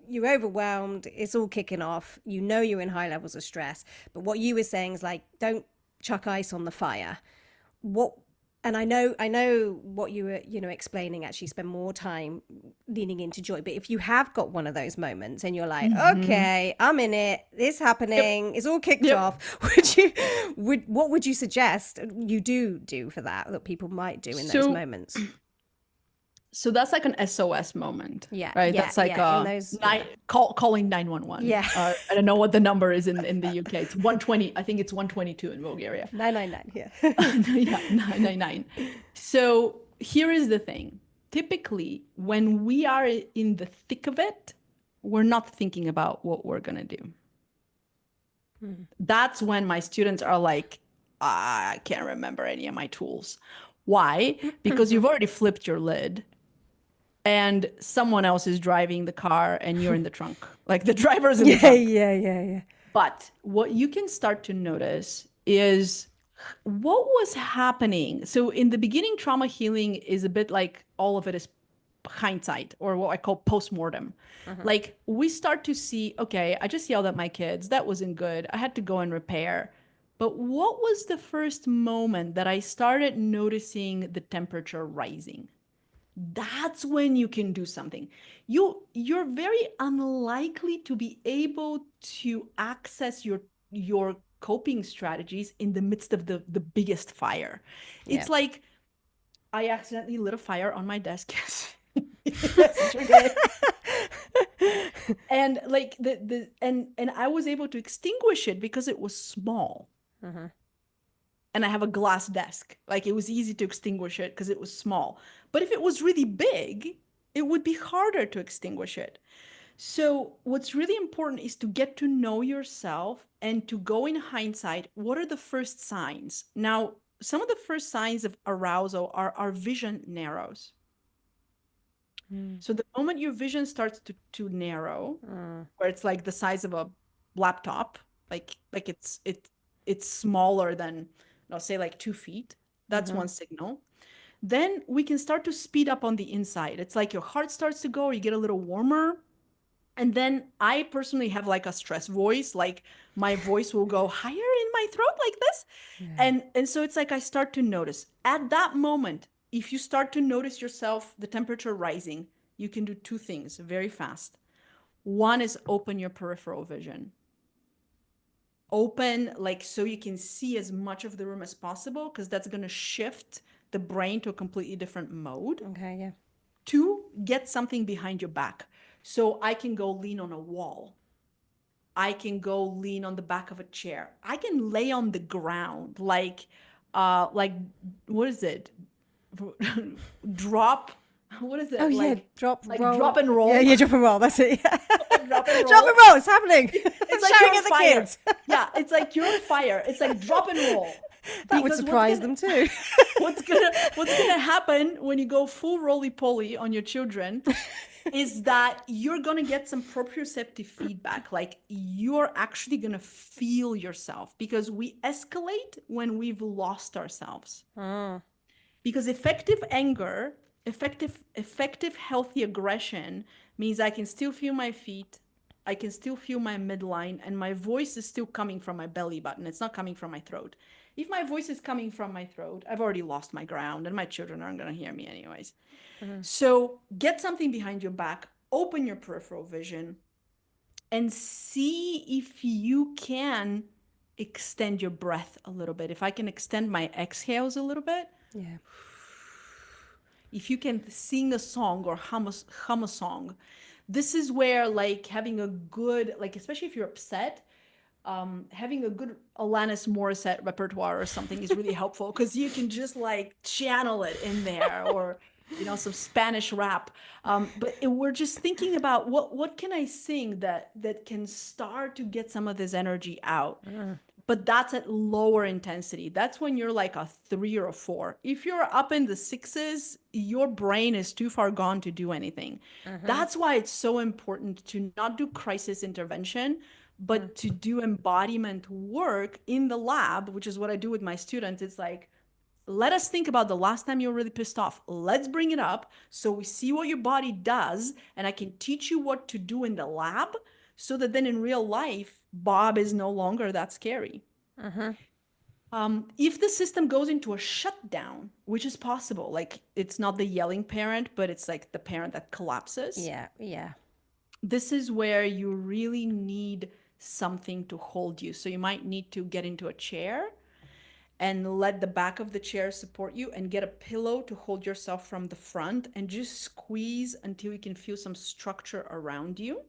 You're overwhelmed. It's all kicking off. You're in high levels of stress. But what you were saying is like, don't chuck ice on the fire. What and I know what you were explaining, actually spend more time leaning into joy. But if you have got one of those moments and you're like, Mm-hmm. okay, I'm in it, this Yep. happening, it's all kicked Yep. off, what would you suggest you do for that people might do in those So moments? So that's like an SOS moment, Yeah, right? yeah, That's like yeah. In a those, yeah, calling 911. yeah. I don't know what the number is in the UK. It's 120. I think it's 122 in Bulgaria. 999. Yeah. Yeah, 999. So here is the thing. Typically, when we are in the thick of it, we're not thinking about what we're gonna do. That's when my students are like, I can't remember any of my tools. Why? Because you've already flipped your lid and someone else is driving the car and you're in the trunk. Like the driver's in the Yeah, trunk. yeah, yeah, yeah. But what you can start to notice is what was happening. So in the beginning, trauma healing is a bit like all of it is hindsight or what I call postmortem. Like we start to see, okay, I just yelled at my kids. That wasn't good. I had to go and repair. But what was the first moment that I started noticing the temperature rising? That's when you can do something. You're very unlikely to be able to access your coping strategies in the midst of the biggest fire. Yeah. It's like I accidentally lit a fire on my desk yesterday. And like and I was able to extinguish it because it was small. And I have a glass desk. Like it was easy to extinguish it because it was small. But if it was really big, it would be harder to extinguish it. So, what's really important is to get to know yourself and to go in hindsight. What are the first signs? Now, some of the first signs of arousal are our vision narrows. So, the moment your vision starts to narrow, where it's like the size of a laptop, like it's smaller than, I'll say like 2 feet. That's one signal. Then we can start to speed up on the inside. It's like your heart starts to go, or you get a little warmer. And then I personally have like a stress voice, like my voice will go higher in my throat like this. Yeah. And so it's like I start to notice. At that moment, if you start to notice yourself, the temperature rising, you can do two things very fast. One is open your peripheral vision. Open like so you can see as much of the room as possible because that's going to shift the brain to a completely different mode. Okay, yeah. Two, get something behind your back. So I can go lean on a wall. I can go lean on the back of a chair. I can lay on the ground like what is it? Drop what is Oh it? yeah, drop Like roll. drop and Yeah, roll. yeah, drop and roll. That's it. Yeah. Like drop and Drop roll. and roll. It's happening. I'm It's like you're shouting on at the fire. kids. Yeah, it's like you're on fire. It's like drop and roll. That would Because surprise them too. what's gonna happen when you go full roly-poly on your children is that you're gonna get some proprioceptive feedback. Like you're actually gonna feel yourself because we escalate when we've lost ourselves. Because effective anger, effective healthy aggression means I can still feel my feet, I can still feel my midline, and my voice is still coming from my belly button. It's not coming from my throat. If my voice is coming from my throat, I've already lost my ground and my children aren't going to hear me anyways. So get something behind your back, open your peripheral vision, and see if you can extend your breath a little bit. If I can extend my exhales a little bit, Yeah. if you can sing a song or hum a song, this is where like having a good, like especially if you're upset, having a good Alanis Morissette repertoire or something is really helpful because you can just like channel it in there or some Spanish rap. But we're just thinking about what can I sing that can start to get some of this energy out. But that's at lower intensity. That's when you're like a 3 or a 4. If you're up in the 6s, your brain is too far gone to do anything. That's why it's so important to not do crisis intervention, but to do embodiment work in the lab, which is what I do with my students. It's like, let us think about the last time you were really pissed off. Let's bring it up so we see what your body does, and I can teach you what to do in the lab so that then in real life, Bob is no longer that scary. If the system goes into a shutdown, which is possible, like it's not the yelling parent, but it's like the parent that collapses, Yeah, yeah. this is where you really need something to hold you. So you might need to get into a chair and let the back of the chair support you and get a pillow to hold yourself from the front and just squeeze until you can feel some structure around you.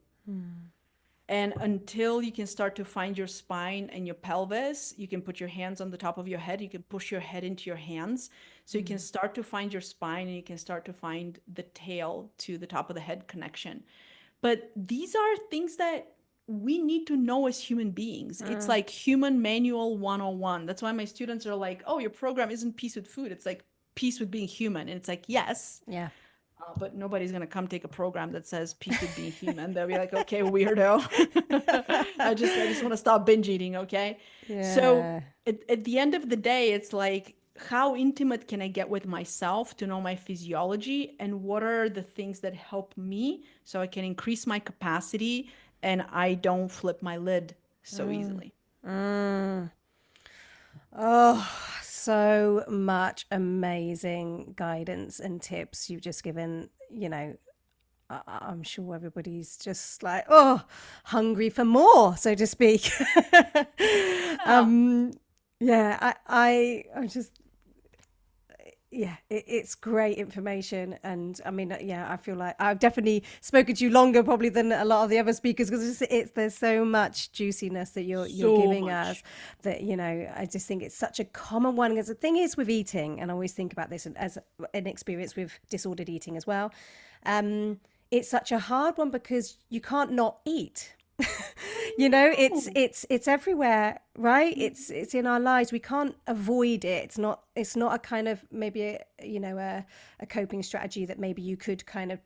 And until you can start to find your spine and your pelvis, you can put your hands on the top of your head. You can push your head into your hands. So you can start to find your spine and you can start to find the tail to the top of the head connection. But these are things that we need to know as human beings. It's like human manual 101. That's why my students are like, oh, your program isn't peace with food. It's like peace with being human. And it's like, yes, Yeah. but nobody's going to come take a program that says peace with being human. They'll be like, okay, weirdo. I just want to stop binge eating. Okay. So Yeah. at the end of the day, it's like, how intimate can I get with myself to know my physiology, and what are the things that help me so I can increase my capacity and I don't flip my lid so easily. Oh, so much amazing guidance and tips you've just given. I'm sure everybody's just like, oh, hungry for more, so to speak. Yeah. um, yeah, I just, yeah, it's great information. And I mean, yeah, I feel like I've definitely spoken to you longer probably than a lot of the other speakers, because there's so much juiciness that you're So giving us, much. that, I just think it's such a common one. Because the thing is with eating, and I always think about this as an experience with disordered eating as well. It's such a hard one because you can't not eat. I know. It's everywhere, right? It's in our lives. We can't avoid it. It's not a kind of, maybe a coping strategy that maybe you could kind of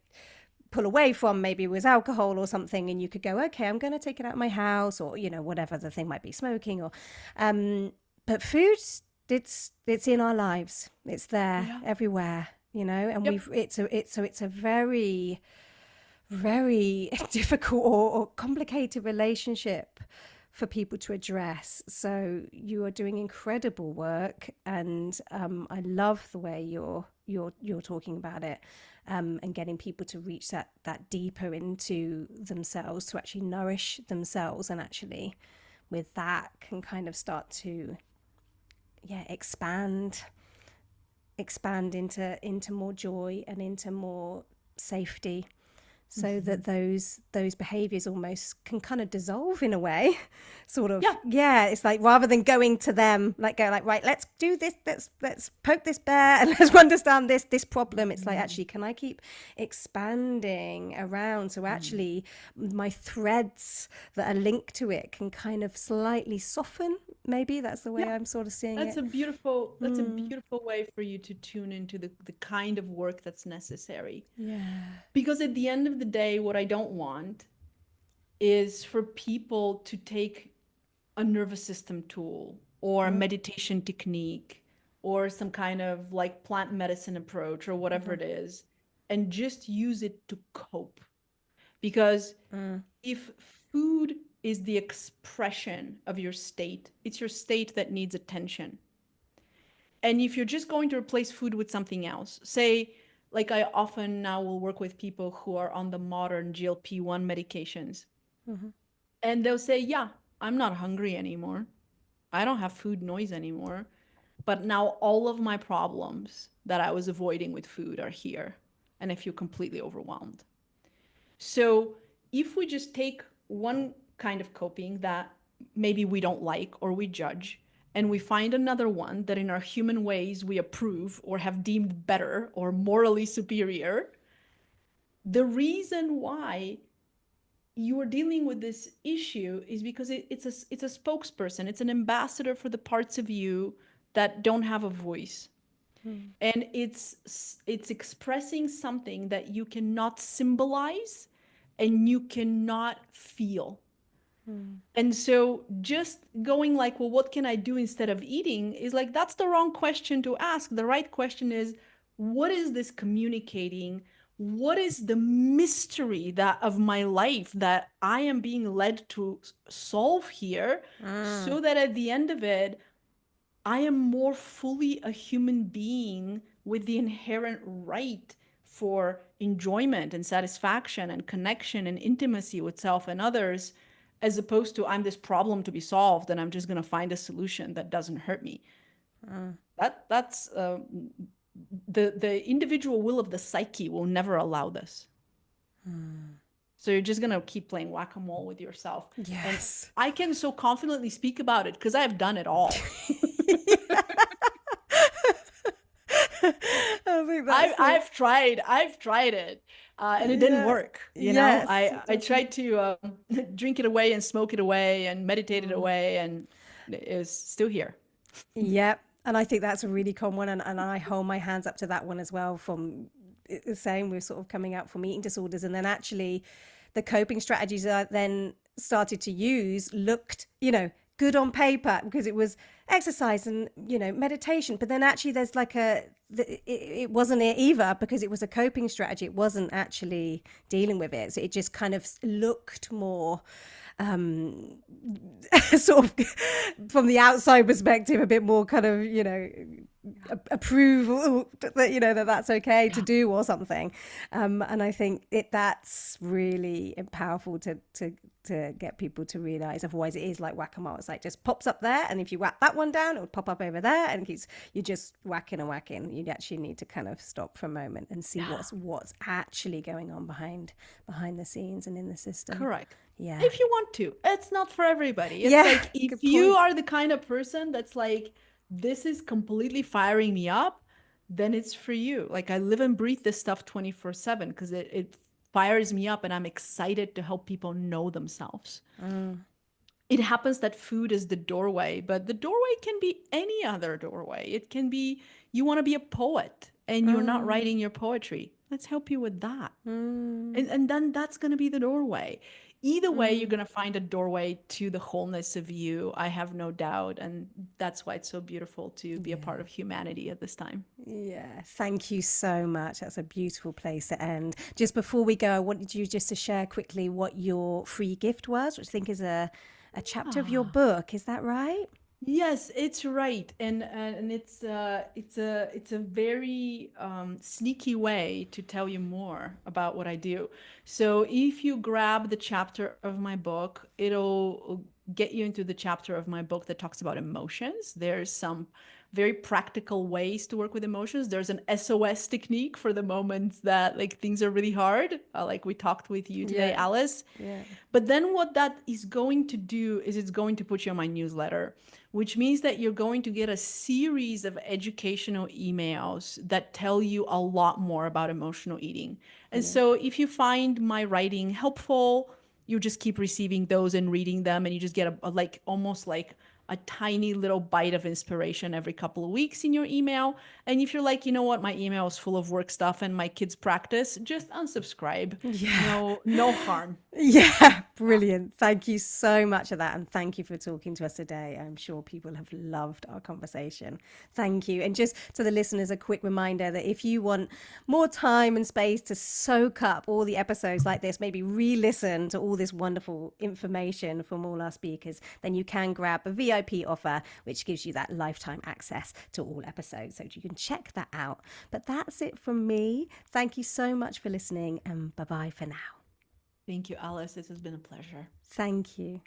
pull away from. Maybe it was alcohol or something, and you could go, okay, I'm going to take it out of my house, or whatever the thing might be, smoking, or but food, it's in our lives. It's there Yeah. everywhere, and Yep. it's a very, very difficult or complicated relationship for people to address. So you are doing incredible work, and I love the way you're talking about it, and getting people to reach that deeper into themselves, to actually nourish themselves, and actually with that can kind of start to, yeah, expand into more joy and into more safety, so Mhm. that those behaviors almost can kind of dissolve in a way. Sort of, Yeah. yeah, it's like, rather than going to them, like, go like, right, let's do this, let's poke this bear and let's understand this problem. It's like, Mhm. actually, can I keep expanding around, so Mhm. actually my threads that are linked to it can kind of slightly soften. Maybe that's the way Yeah. I'm sort of seeing That's it. a beautiful way for you to tune into the kind of work that's necessary. Yeah. Because at the end of the day, what I don't want is for people to take a nervous system tool or a meditation technique or some kind of like plant medicine approach or whatever it is, and just use it to cope. Because if food is the expression of your state, it's your state that needs attention. And if you're just going to replace food with something else, say, like I often now will work with people who are on the modern GLP-1 medications, and they'll say, yeah, I'm not hungry anymore. I don't have food noise anymore. But now all of my problems that I was avoiding with food are here, and I feel completely overwhelmed. So if we just take one kind of coping that maybe we don't like or we judge, and we find another one that in our human ways we approve or have deemed better or morally superior, the reason why you are dealing with this issue is because it's a spokesperson, it's an ambassador for the parts of you that don't have a voice, and it's expressing something that you cannot symbolize and you cannot feel. And so just going like, well, what can I do instead of eating, is like, that's the wrong question to ask. The right question is, what is this communicating? What is the mystery that of my life that I am being led to solve here, so that at the end of it, I am more fully a human being with the inherent right for enjoyment and satisfaction and connection and intimacy with self and others, as opposed to I'm this problem to be solved and I'm just going to find a solution that doesn't hurt me. That's the individual will of the psyche will never allow this. So you're just gonna keep playing whack-a-mole with yourself. And Yes. I can so confidently speak about it because I've done it all. I think that's the I've tried it, and it didn't yeah. work. You know, Yes, it I doesn't. tried to drink it away and smoke it away and meditate it away, and it's still here. Yep. And I think that's a really common one. And I hold my hands up to that one as well. From the same, we're sort of coming out from eating disorders. And then actually, the coping strategies I then started to use looked, good on paper because it was exercise and, meditation. But then actually, there's like it wasn't it either because it was a coping strategy. It wasn't actually dealing with it. So it just kind of looked more sort of from the outside perspective a bit more kind of approval that that's okay to Yeah, do or something, and I think that's really powerful to get people to realize. Otherwise it is like whack-a-mole. It's like just pops up there, and if you whack that one down it will pop up over there, and you're just whacking and whacking. You actually need to kind of stop for a moment and see yeah, what's actually going on behind the scenes and in the system. correct. Yeah. If you want to, it's not for everybody. It's Yeah, like if good you point. are the kind of person that's like, this is completely firing me up, then it's for you. Like I live and breathe this stuff 24/7 because it fires me up and I'm excited to help people know themselves. It happens that food is the doorway, but the doorway can be any other doorway. It can be you want to be a poet and you're not writing your poetry. Let's help you with that. And then that's going to be the doorway. Either way, you're going to find a doorway to the wholeness of you. I have no doubt. And that's why it's so beautiful to be a part of humanity at this time. Yeah, thank you so much. That's a beautiful place to end. Just before we go, I wanted you just to share quickly what your free gift was, which I think is a chapter of your Ah. book. Is that right? Yes, it's right, and it's a very sneaky way to tell you more about what I do. So if you grab the chapter of my book, it'll get you into the chapter of my book that talks about emotions. There's some very practical ways to work with emotions. There's an SOS technique for the moments that like things are really hard, like we talked with you today, Yeah, Alice. yeah. But then what that is going to do is it's going to put you on my newsletter, which means that you're going to get a series of educational emails that tell you a lot more about emotional eating. And Brilliant. so if you find my writing helpful, you just keep receiving those and reading them, and you just get a like almost like a tiny little bite of inspiration every couple of weeks in your email. And if you're like, you know what, my email is full of work stuff and my kids practice, just unsubscribe. Yeah. No harm. Yeah, brilliant. Thank you so much for that. And thank you for talking to us today. I'm sure people have loved our conversation. Thank you. And just to the listeners, a quick reminder that if you want more time and space to soak up all the episodes like this, maybe re listen to all this wonderful information from all our speakers, then you can grab a VIP offer, which gives you that lifetime access to all episodes. So you can check that out. But that's it from me. Thank you so much for listening, and bye bye for now. Thank you, Alice. This has been a pleasure. Thank you.